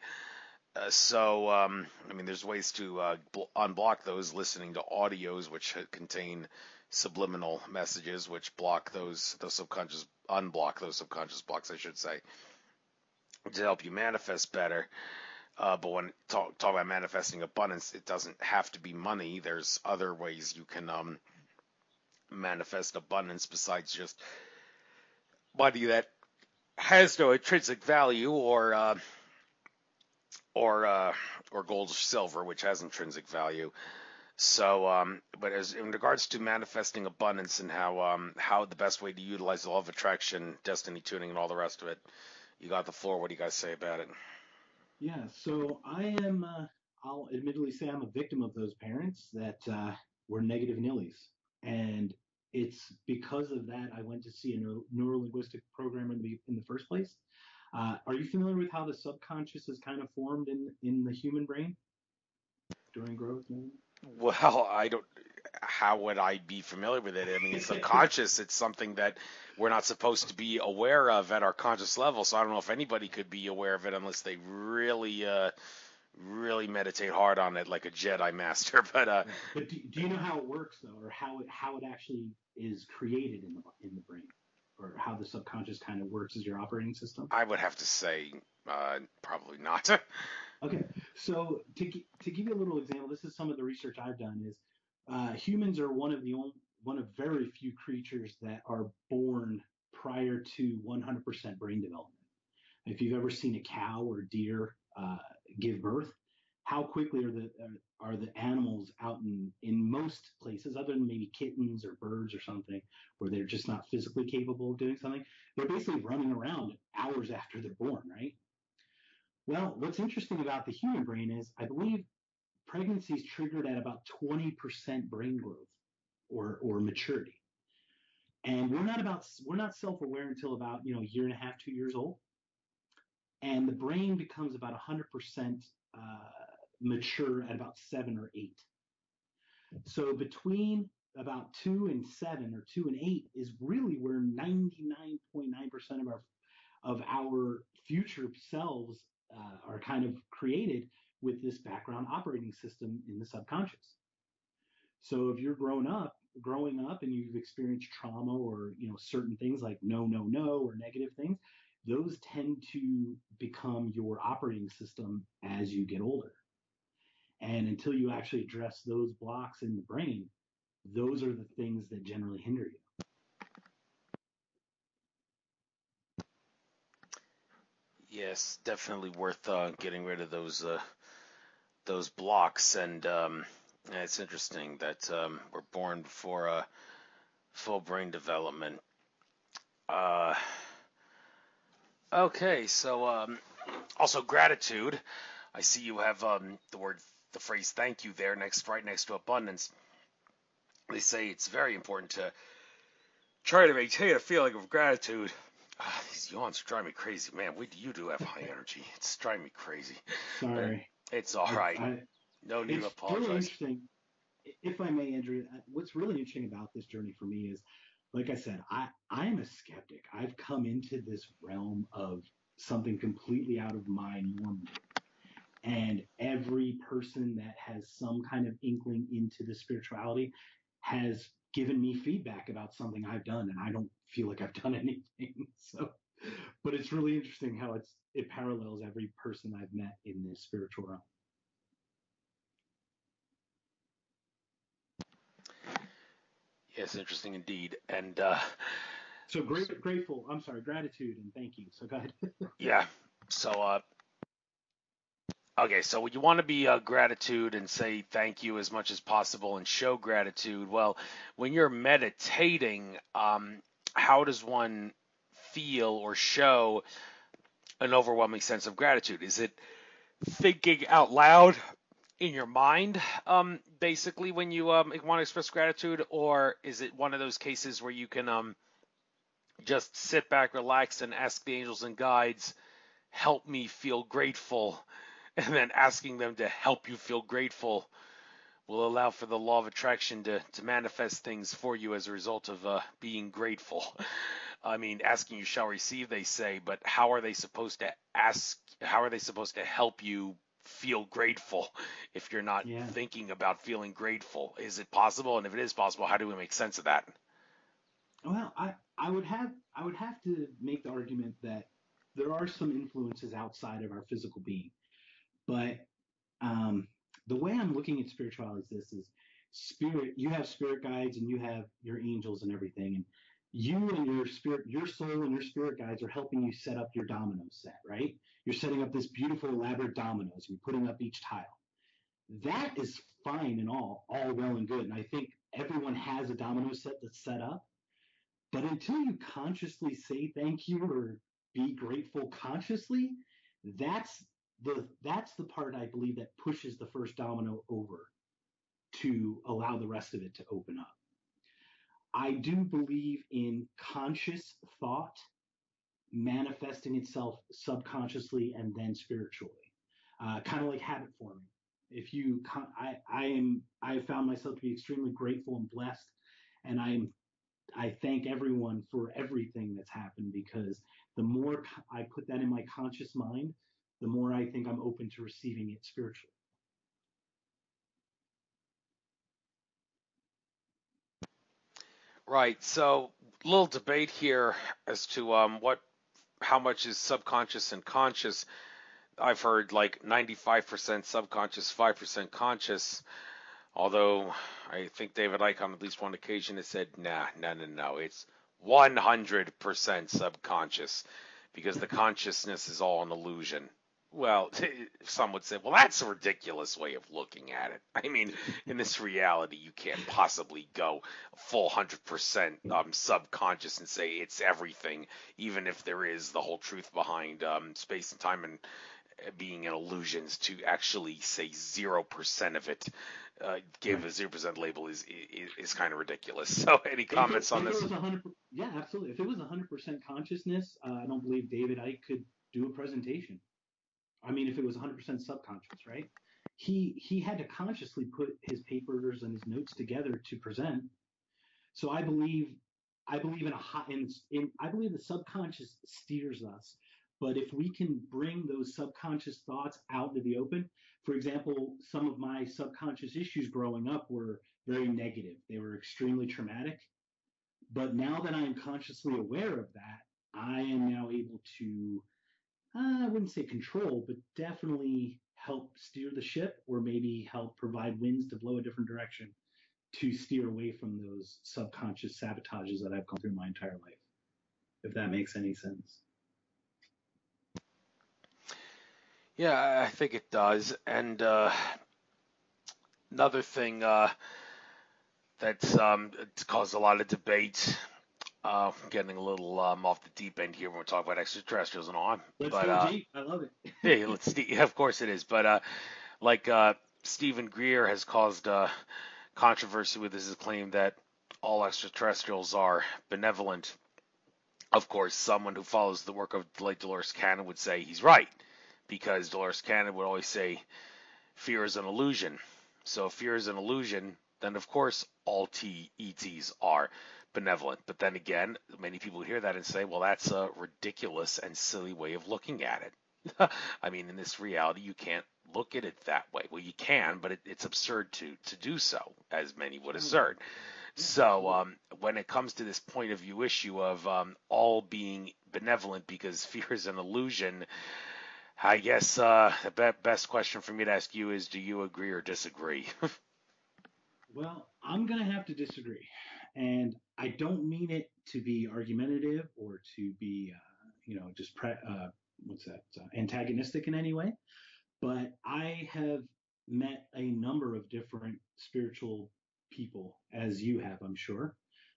A: I mean, there's ways to unblock those, listening to audios which contain subliminal messages, which block those subconscious, unblock those subconscious blocks, I should say, to help you manifest better. But when talk about manifesting abundance, it doesn't have to be money. There's other ways you can manifest abundance besides just money that has no intrinsic value, or or gold or silver, which has intrinsic value. So, but as in regards to manifesting abundance and how the best way to utilize the law of attraction, destiny tuning, and all the rest of it, you got the floor. What do you guys say about it?
B: Yeah, so I am, I'll admittedly say I'm a victim of those parents that were negative nillies. And it's because of that I went to see a neurolinguistic programmer in the first place. Are you familiar with how the subconscious is kind of formed in the human brain during growth?
A: Well, I don't. How would I be familiar with it? I mean, it's subconscious. It's something that we're not supposed to be aware of at our conscious level. So I don't know if anybody could be aware of it unless they really meditate hard on it, like a Jedi master.
B: But do you know how it works though, or how it actually is created in the brain, or how the subconscious kind of works as your operating system?
A: I would have to say probably not.
B: Okay, so to give you a little example, this is some of the research I've done. Is humans are one of very few creatures that are born prior to 100% brain development. If you've ever seen a cow or deer give birth, how quickly are the animals out in most places, other than maybe kittens or birds or something, where they're just not physically capable of doing something? They're basically running around hours after they're born, right? Well, what's interesting about the human brain is I believe pregnancy is triggered at about 20% brain growth or maturity. And we're not self-aware until about, a year and a half, 2 years old. And the brain becomes about 100% mature at about 7 or 8. So between about 2 and 7 or 2 and 8 is really where 99.9% of our future selves are kind of created with this background operating system in the subconscious. So if you're growing up and you've experienced trauma or certain things like no, no, no or negative things, those tend to become your operating system as you get older. And until you actually address those blocks in the brain, those are the things that generally hinder you.
A: Yes, definitely worth getting rid of those blocks, and it's interesting that we're born before full brain development. Uh, okay, so also gratitude. I see you have the phrase "thank you" there right next to abundance. They say it's very important to try to maintain a feeling of gratitude. These yawns are driving me crazy, man. You do have high energy. It's driving me crazy. But
B: Sorry.
A: it's all right. No need to
B: It's really
A: apologize.
B: interesting. If I may, Andrew, what's really interesting about this journey for me is, like I said, I am a skeptic. I've come into this realm of something completely out of my norm. And every person that has some kind of inkling into the spirituality has given me feedback about something I've done, and I don't feel like I've done anything. So, but it's really interesting how it parallels every person I've met in this spiritual realm.
A: Yes, interesting indeed. And
B: So grateful. I'm sorry, gratitude and thank you. So go ahead.
A: yeah, so okay, so you want to be gratitude and say thank you as much as possible and show gratitude. Well, when you're meditating, how does one feel or show an overwhelming sense of gratitude? Is it thinking out loud in your mind, basically, when you want to express gratitude, or is it one of those cases where you can just sit back, relax, and ask the angels and guides, help me feel grateful, and then asking them to help you feel grateful will allow for the law of attraction to manifest things for you as a result of being grateful. I mean, asking you shall receive, they say, but how are they supposed to ask? How are they supposed to help you feel grateful if you're not
B: Yeah.
A: thinking about feeling grateful? Is it possible? And if it is possible, how do we make sense of that?
B: Well, I would have to make the argument that there are some influences outside of our physical being, but um, the way I'm looking at spirituality is this: is spirit. You have spirit guides and you have your angels and everything, and you and your spirit, your soul and your spirit guides are helping you set up your domino set, right? You're setting up this beautiful elaborate dominoes and you're putting up each tile. That is fine and all well and good, and I think everyone has a domino set that's set up. But until you consciously say thank you or be grateful consciously, that's that's the part I believe that pushes the first domino over to allow the rest of it to open up. I do believe in conscious thought manifesting itself subconsciously and then spiritually, kind of like habit forming. If you, I have found myself to be extremely grateful and blessed, and I thank everyone for everything that's happened because the more I put that in my conscious mind, the more I think I'm open to receiving it spiritually.
A: Right. So, little debate here as to how much is subconscious and conscious. I've heard like 95% subconscious, 5% conscious. Although I think David Icke on at least one occasion has said, nah, no, no, no, it's 100% subconscious because the consciousness is all an illusion. Well, some would say, well, that's a ridiculous way of looking at it. I mean, in this reality, you can't possibly go full 100% subconscious and say it's everything, even if there is the whole truth behind space and time and being in illusions. To actually say 0% of it, give
B: Right.
A: a 0% label is kind of ridiculous. So, any comments on
B: If it
A: this?
B: was 100, yeah, absolutely. If it was 100% consciousness, I don't believe David Icke could do a presentation. I mean, if it was 100% subconscious, right? He had to consciously put his papers and his notes together to present. So I believe in a hot in I believe the subconscious steers us. But if we can bring those subconscious thoughts out into the open, for example, some of my subconscious issues growing up were very negative. They were extremely traumatic. But now that I am consciously aware of that, I am now able to, I wouldn't say control, but definitely help steer the ship or maybe help provide winds to blow a different direction to steer away from those subconscious sabotages that I've gone through my entire life, if that makes any sense.
A: Yeah, I think it does. And another thing that's it's caused a lot of debate. Getting a little off the deep end here when we're talking about extraterrestrials and all.
B: Let's
A: But
B: go deep. I love it.
A: yeah, yeah, of course it is. But like Stephen Greer has caused controversy with his claim that all extraterrestrials are benevolent. Of course, someone who follows the work of the late Dolores Cannon would say he's right, because Dolores Cannon would always say fear is an illusion. So if fear is an illusion, then of course all ETs are benevolent. But then again, many people hear that and say, well, that's a ridiculous and silly way of looking at it. I mean, in this reality, you can't look at it that way. Well, you can, but it's absurd to do so, as many would
B: Oh,
A: assert.
B: yeah,
A: So
B: absolutely.
A: when it comes to this point of view issue of all being benevolent because fear is an illusion, I guess the best question for me to ask you is, do you agree or disagree?
B: Well, I'm going to have to disagree. And I don't mean it to be argumentative or to be, just what's that, antagonistic in any way. But I have met a number of different spiritual people, as you have, I'm sure.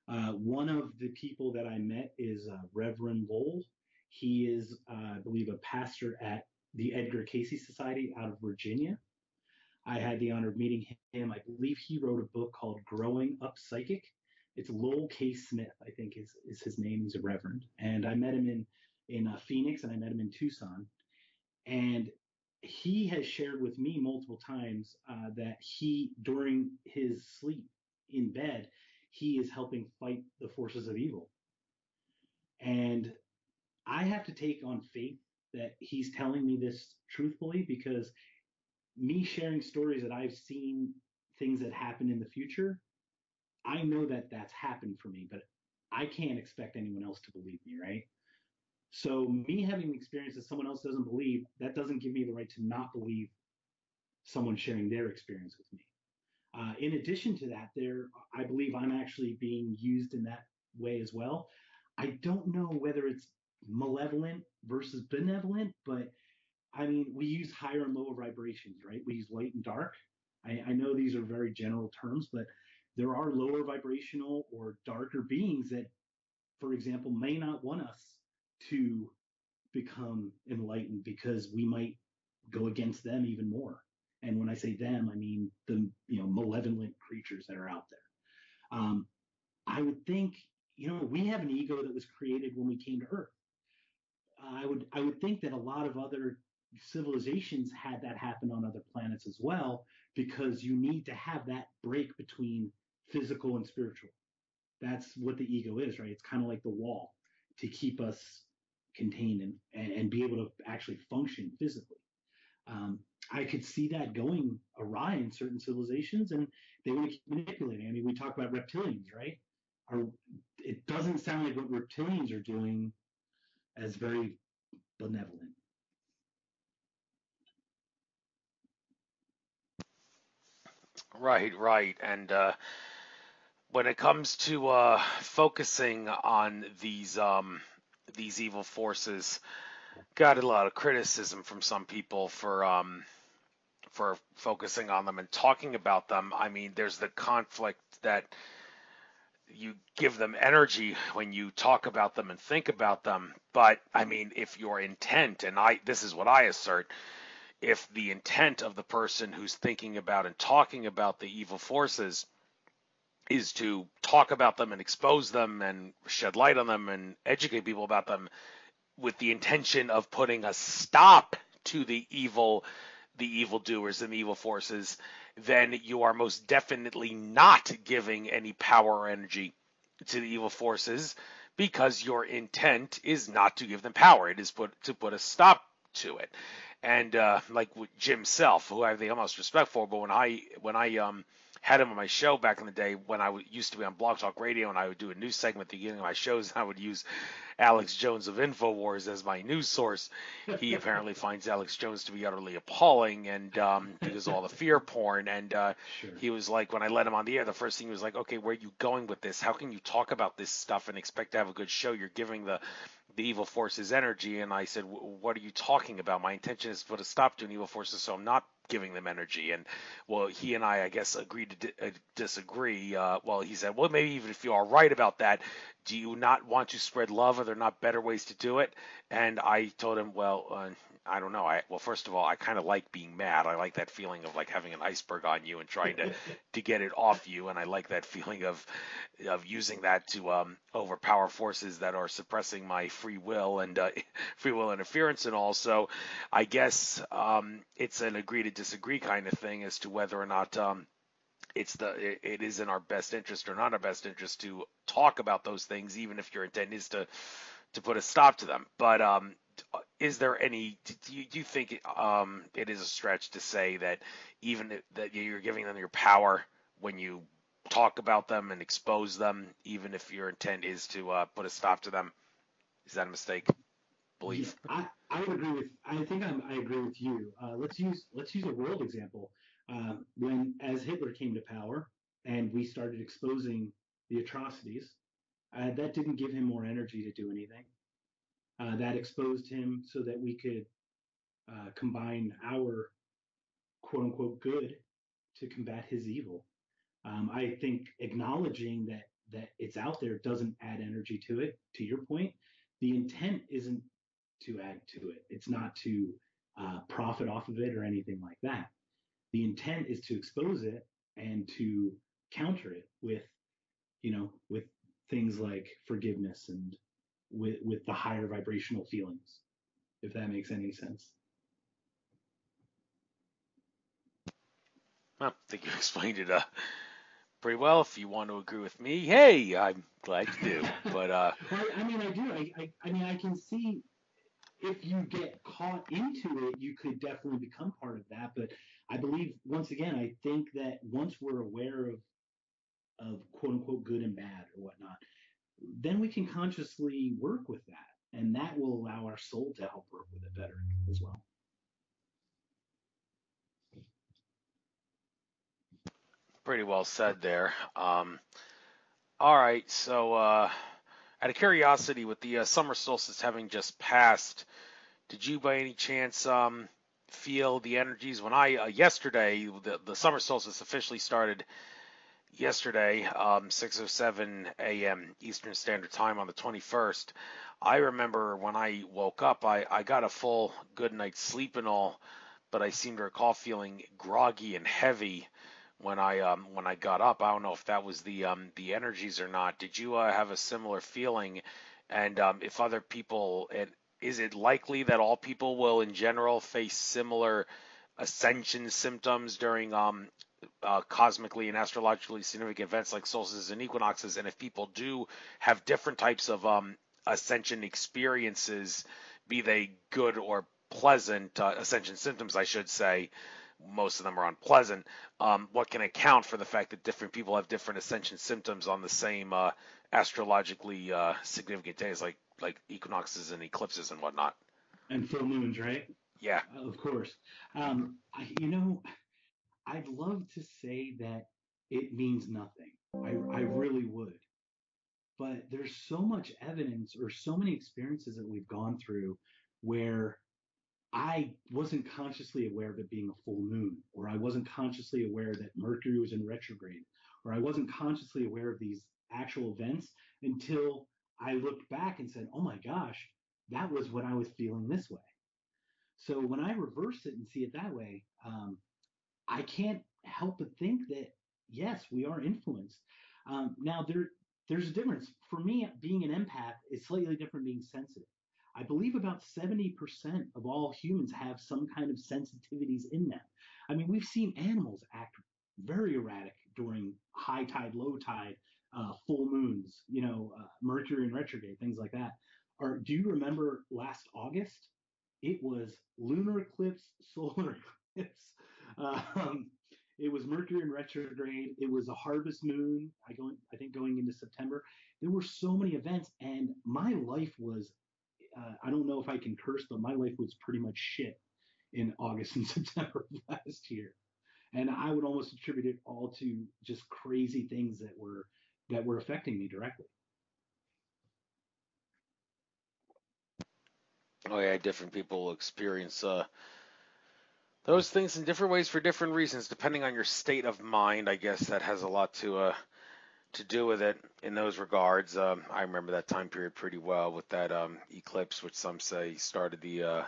B: One of the people that I met is Reverend Lowell. He is, I believe, a pastor at the Edgar Casey Society out of Virginia. I had the honor of meeting him. I believe he wrote a book called Growing Up Psychic. It's Lowell K. Smith, I think is his name. He's a reverend. And I met him in Phoenix and I met him in Tucson. And he has shared with me multiple times that he, during his sleep in bed, he is helping fight the forces of evil. And I have to take on faith that he's telling me this truthfully, because me sharing stories that I've seen, things that happen in the future, I know that that's happened for me, but I can't expect anyone else to believe me, right? So me having experience that someone else doesn't believe, that doesn't give me the right to not believe someone sharing their experience with me. In addition to that, I believe I'm actually being used in that way as well. I don't know whether it's malevolent versus benevolent, but I mean, we use higher and lower vibrations, right? We use light and dark. I know these are very general terms, but there are lower vibrational or darker beings that, for example, may not want us to become enlightened because we might go against them even more. And when I say them, I mean the malevolent creatures that are out there. I would think we have an ego that was created when we came to Earth. I would think that a lot of other civilizations had that happen on other planets as well, because you need to have that break between physical and spiritual. That's what the ego is, right? It's kind of like the wall to keep us contained and be able to actually function physically. Um, I could see that going awry in certain civilizations, and they would keep manipulating. I mean, we talk about reptilians, right? Are, it doesn't sound like what reptilians are doing as very benevolent.
A: Right, right. And when it comes to focusing on these evil forces, got a lot of criticism from some people for focusing on them and talking about them. I mean, there's the conflict that you give them energy when you talk about them and think about them. But I mean, if your intent, and this is what I assert, if the intent of the person who's thinking about and talking about the evil forces is to talk about them and expose them and shed light on them and educate people about them with the intention of putting a stop to the evildoers and the evil forces, then you are most definitely not giving any power or energy to the evil forces, because your intent is not to give them power. It is to put a stop to it. And like with Jim Self, who I have the utmost respect for, but when I had him on my show back in the day when used to be on Blog Talk Radio, and I would do a news segment at the beginning of my shows, and I would use Alex Jones of Infowars as my news source. He apparently finds Alex Jones to be utterly appalling, and because of all the fear porn. And
B: Sure.
A: he was like, when I let him on the air, the first thing he was like, "Okay, where are you going with this? How can you talk about this stuff and expect to have a good show? You're giving the evil forces energy." And I said, "What are you talking about? My intention is to put a stop to an evil forces, so I'm not giving them energy." And well, he and I guess, agreed to disagree. Well, he said, "Well, maybe even if you are right about that, do you not want to spread love? Are there not better ways to do it?" And I told him, "Well, I don't know. Well, first of all, I kind of like being mad. I like that feeling of like having an iceberg on you and trying to get it off you, and I like that feeling of using that to overpower forces that are suppressing my free will and free will interference and all. So, I guess it's an agree to disagree kind of thing as to whether or not it is in our best interest or not our best interest to talk about those things, even if your intent is to put a stop to them. But is there any? Do you think it is a stretch to say that that you're giving them your power when you talk about them and expose them, even if your intent is to put a stop to them? Is that a mistake?
B: Yeah,
A: Belief?
B: I would agree with. I think I agree with you. Let's use a world example. When as Hitler came to power and we started exposing the atrocities, that didn't give him more energy to do anything. That exposed him so that we could combine our quote unquote good to combat his evil. I think acknowledging that it's out there doesn't add energy to it. To your point, the intent isn't to add to it. It's not to profit off of it or anything like that. The intent is to expose it and to counter it with things like forgiveness and with the higher vibrational feelings, if that makes any sense.
A: Well, I think you explained it pretty well. If you want to agree with me, hey, I'm glad you do. But
B: Well, I mean, I do. I mean, I can see if you get caught into it, you could definitely become part of that. But I believe, once again, I think that once we're aware of quote unquote good and bad or whatnot, then we can consciously work with that. And that will allow our soul to help work with it better as well.
A: pretty well said there. All right, so out of curiosity, with the summer solstice having just passed, did you by any chance feel the energies when I yesterday the summer solstice officially started yesterday, 6:07 a.m. Eastern Standard Time on the 21st. I remember when I woke up, I got a full good night's sleep and all, but I seem to recall feeling groggy and heavy when I got up. I don't know if that was the energies or not. Did you have a similar feeling? And if other people, and is it likely that all people will in general face similar ascension symptoms during cosmically and astrologically significant events like solstices and equinoxes? And if people do have different types of ascension experiences, be they good or pleasant ascension symptoms, I should say, most of them are unpleasant. What can account for the fact that different people have different ascension symptoms on the same astrologically significant days, like equinoxes and eclipses and whatnot?
B: And full moons, right?
A: Yeah.
B: Of course. I'd love to say that it means nothing. I really would. But there's so much evidence or so many experiences that we've gone through where I wasn't consciously aware of it being a full moon, or I wasn't consciously aware that Mercury was in retrograde, or I wasn't consciously aware of these actual events until I looked back and said, oh my gosh, that was when I was feeling this way. So when I reverse it and see it that way, I can't help but think that yes, we are influenced. Now there's a difference. For me, being an empath is slightly different being sensitive. I believe about 70% of all humans have some kind of sensitivities in them. I mean, we've seen animals act very erratic during high tide, low tide, full moons, Mercury in retrograde, things like that. Or do you remember last August? It was lunar eclipse, solar eclipse. Um, it was Mercury in retrograde. It was a harvest moon. I think going into September. There were so many events, and my life was. I don't know if I can curse, but my life was pretty much shit in August and September of last year, and I would almost attribute it all to just crazy things that were affecting me directly.
A: Oh yeah, different people experience those things in different ways for different reasons, depending on your state of mind. I guess that has a lot to do with it in those regards. I remember that time period pretty well with that eclipse, which some say started the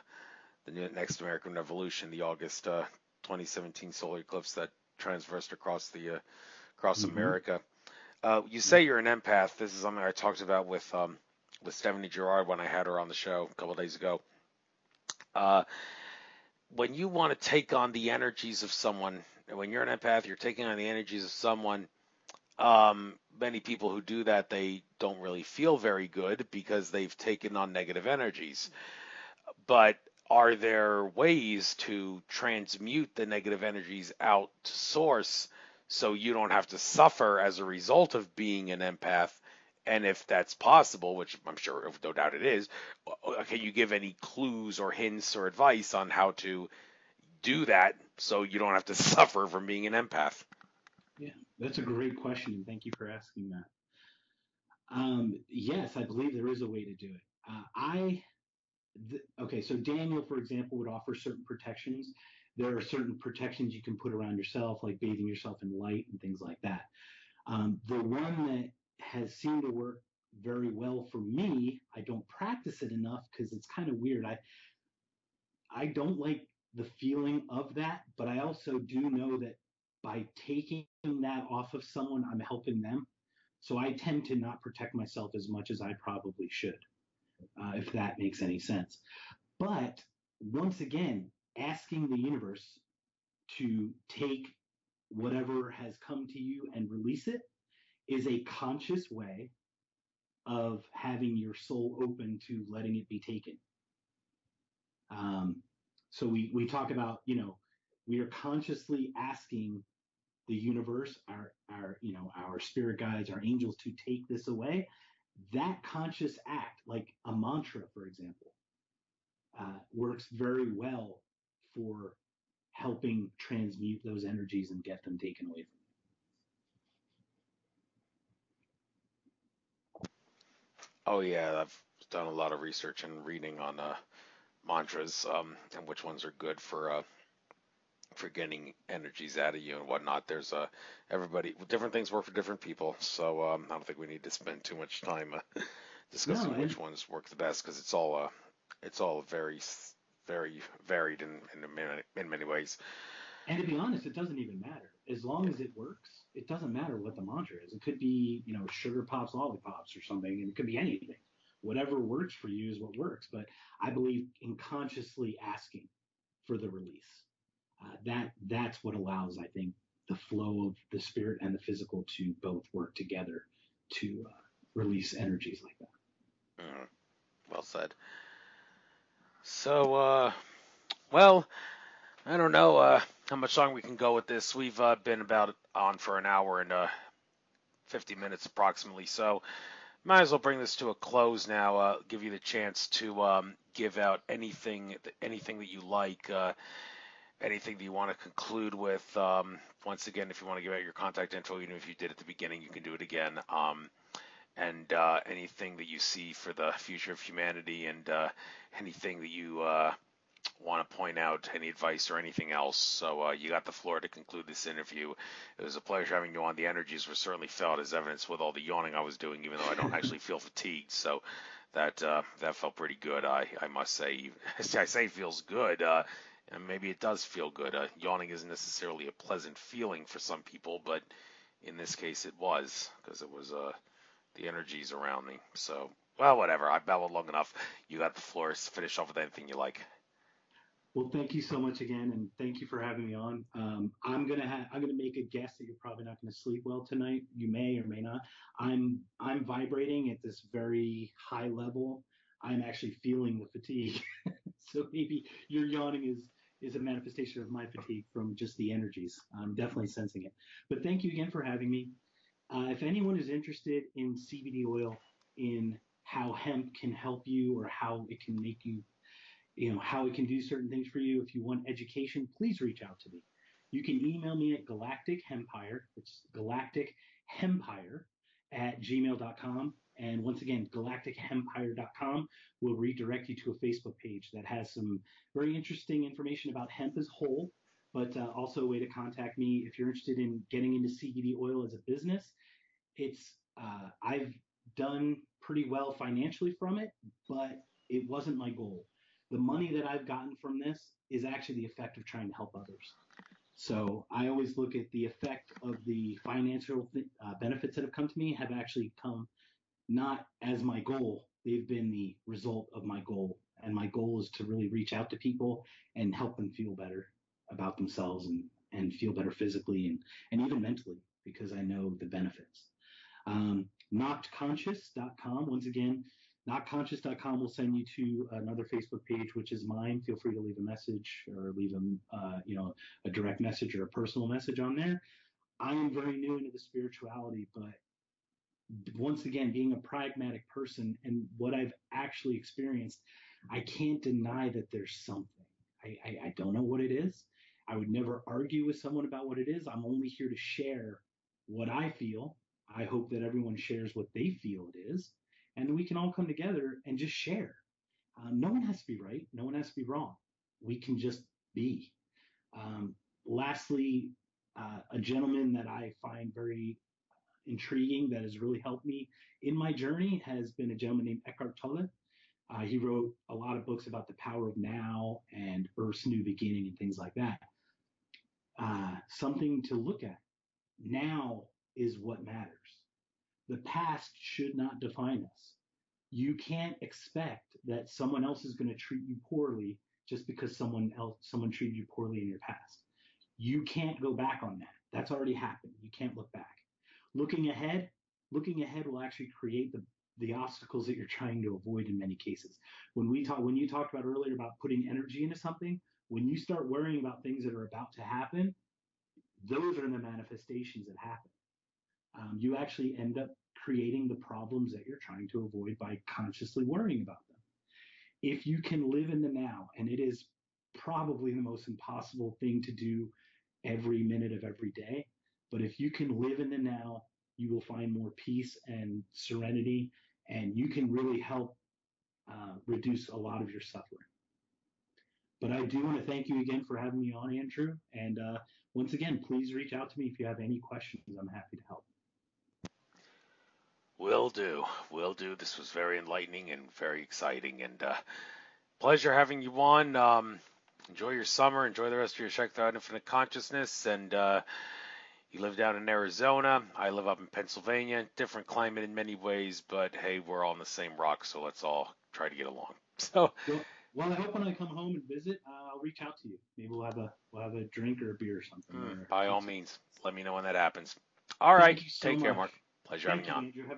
A: next American Revolution, the August 2017 solar eclipse that transversed across
B: Mm-hmm.
A: America. You
B: Yeah.
A: say you're an empath. This is something I talked about with Stephanie Gerard when I had her on the show a couple of days ago. Uh, when you want to take on the energies of someone, when you're an empath, you're taking on the energies of someone. Many people who do that, they don't really feel very good because they've taken on negative energies. But are there ways to transmute the negative energies out to source so you don't have to suffer as a result of being an empath? And if that's possible, which I'm sure, no doubt it is, can you give any clues or hints or advice on how to do that so you don't have to suffer from being an empath?
B: Yeah, that's a great question, and thank you for asking that. Yes, I believe there is a way to do it. Okay, so Daniel, for example, would offer certain protections. There are certain protections you can put around yourself, like bathing yourself in light and things like that. The one that has seemed to work very well for me, I don't practice it enough because it's kind of weird. I don't like the feeling of that, but I also do know that by taking that off of someone, I'm helping them. So I tend to not protect myself as much as I probably should, if that makes any sense. But once again, asking the universe to take whatever has come to you and release it is a conscious way of having your soul open to letting it be taken. Um, so we talk about, we are consciously asking the universe, our spirit guides, our angels to take this away. That conscious act, like a mantra, for example, works very well for helping transmute those energies and get them taken away from
A: Oh yeah, I've done a lot of research and reading on mantras, and which ones are good for getting energies out of you and whatnot. There's everybody different things work for different people, so I don't think we need to spend too much time
B: you. No,
A: discussing which ones work the best because it's all very varied in many ways.
B: and to be honest, it doesn't even matter. As long
A: Yeah.
B: as it works, it doesn't matter what the mantra is. It could be, sugar pops, lollipops, or something, and it could be anything. Whatever works for you is what works. But I believe in consciously asking for the release. That's what allows, I think, the flow of the spirit and the physical to both work together to release energies like that.
A: Mm, well said. So, well, I don't know how much longer we can go with this. We've been about on for an hour and 50 minutes approximately. So, might as well bring this to a close now. Give you the chance to give out anything that you like, anything that you want to conclude with. Once again, if you want to give out your contact info, even if you did at the beginning, you can do it again. And anything that you see for the future of humanity, and anything that you want to point out, any advice or anything else. So you got the floor to conclude this interview. It was a pleasure having you on. The energies were certainly felt, as evidenced with all the yawning I was doing, even though I don't actually feel fatigued. So that felt pretty good. I must say. I say it feels good. And maybe it does feel good. Yawning isn't necessarily a pleasant feeling for some people, but in this case it was, because it was the energies around me. So, well, whatever. I babbled long enough. You got the floor. Finish off with anything you like.
B: Well, thank you so much again, and thank you for having me on. I'm gonna make a guess that you're probably not gonna sleep well tonight. You may or may not. I'm vibrating at this very high level. I'm actually feeling the fatigue, so maybe your yawning is a manifestation of my fatigue from just the energies. I'm definitely sensing it. But thank you again for having me. If anyone is interested in CBD oil, in how hemp can help you or how it can make you, how it can do certain things for you. If you want education, please reach out to me. You can email me at Galactic Hempire. It's Galactic Hempire at gmail.com. And once again, galactichempire.com will redirect you to a Facebook page that has some very interesting information about hemp as whole, but also a way to contact me if you're interested in getting into CBD oil as a business. I've done pretty well financially from it, but it wasn't my goal. The money that I've gotten from this is actually the effect of trying to help others. So I always look at the effect of the financial benefits that have come to me have actually come not as my goal. They've been the result of my goal. And my goal is to really reach out to people and help them feel better about themselves and feel better physically and even mentally because I know the benefits. Notconscious.com. Once again, notconscious.com will send you to another Facebook page, which is mine. Feel free to leave a message or leave a direct message or a personal message on there. I am very new into the spirituality, but once again, being a pragmatic person and what I've actually experienced, I can't deny that there's something. I don't know what it is. I would never argue with someone about what it is. I'm only here to share what I feel. I hope that everyone shares what they feel it is, and we can all come together and just share. No one has to be right. No one has to be wrong. We can just be. Lastly, a gentleman that I find very intriguing that has really helped me in my journey has been a gentleman named Eckhart Tolle. He wrote a lot of books about the power of now and Earth's new beginning and things like that. Something to look at. Now is what matters. The past should not define us. You can't expect that someone else is going to treat you poorly just because someone treated you poorly in your past. You can't go back on that. That's already happened. You can't look back. Looking ahead, looking ahead will actually create the obstacles that you're trying to avoid in many cases. When you talked about earlier about putting energy into something, when you start worrying about things that are about to happen, those are the manifestations that happen. You actually end up creating the problems that you're trying to avoid by consciously worrying about them. If you can live in the now, and it is probably the most impossible thing to do every minute of every day, but if you can live in the now, you will find more peace and serenity, and you can really help reduce a lot of your suffering. But I do want to thank you again for having me on, Andrew. And once again, please reach out to me if you have any questions. I'm happy to help.
A: Will do. Will do. This was very enlightening and very exciting, and pleasure having you on. Enjoy your summer. Enjoy the rest of your Check Out Infinite Consciousness. And you live down in Arizona. I live up in Pennsylvania. Different climate in many ways, but hey, we're all in the same rock, so let's all try to get along. So,
B: Well, I hope when I come home and visit, I'll reach out to you. Maybe we'll have a drink or a beer or something, or
A: by all
B: pizza.
A: means, let me know when that happens. All right.
B: Thank you so
A: Take care,
B: much.
A: Mark. Pleasure having
B: Thank
A: you
B: you,
A: on.
B: Andrew. Have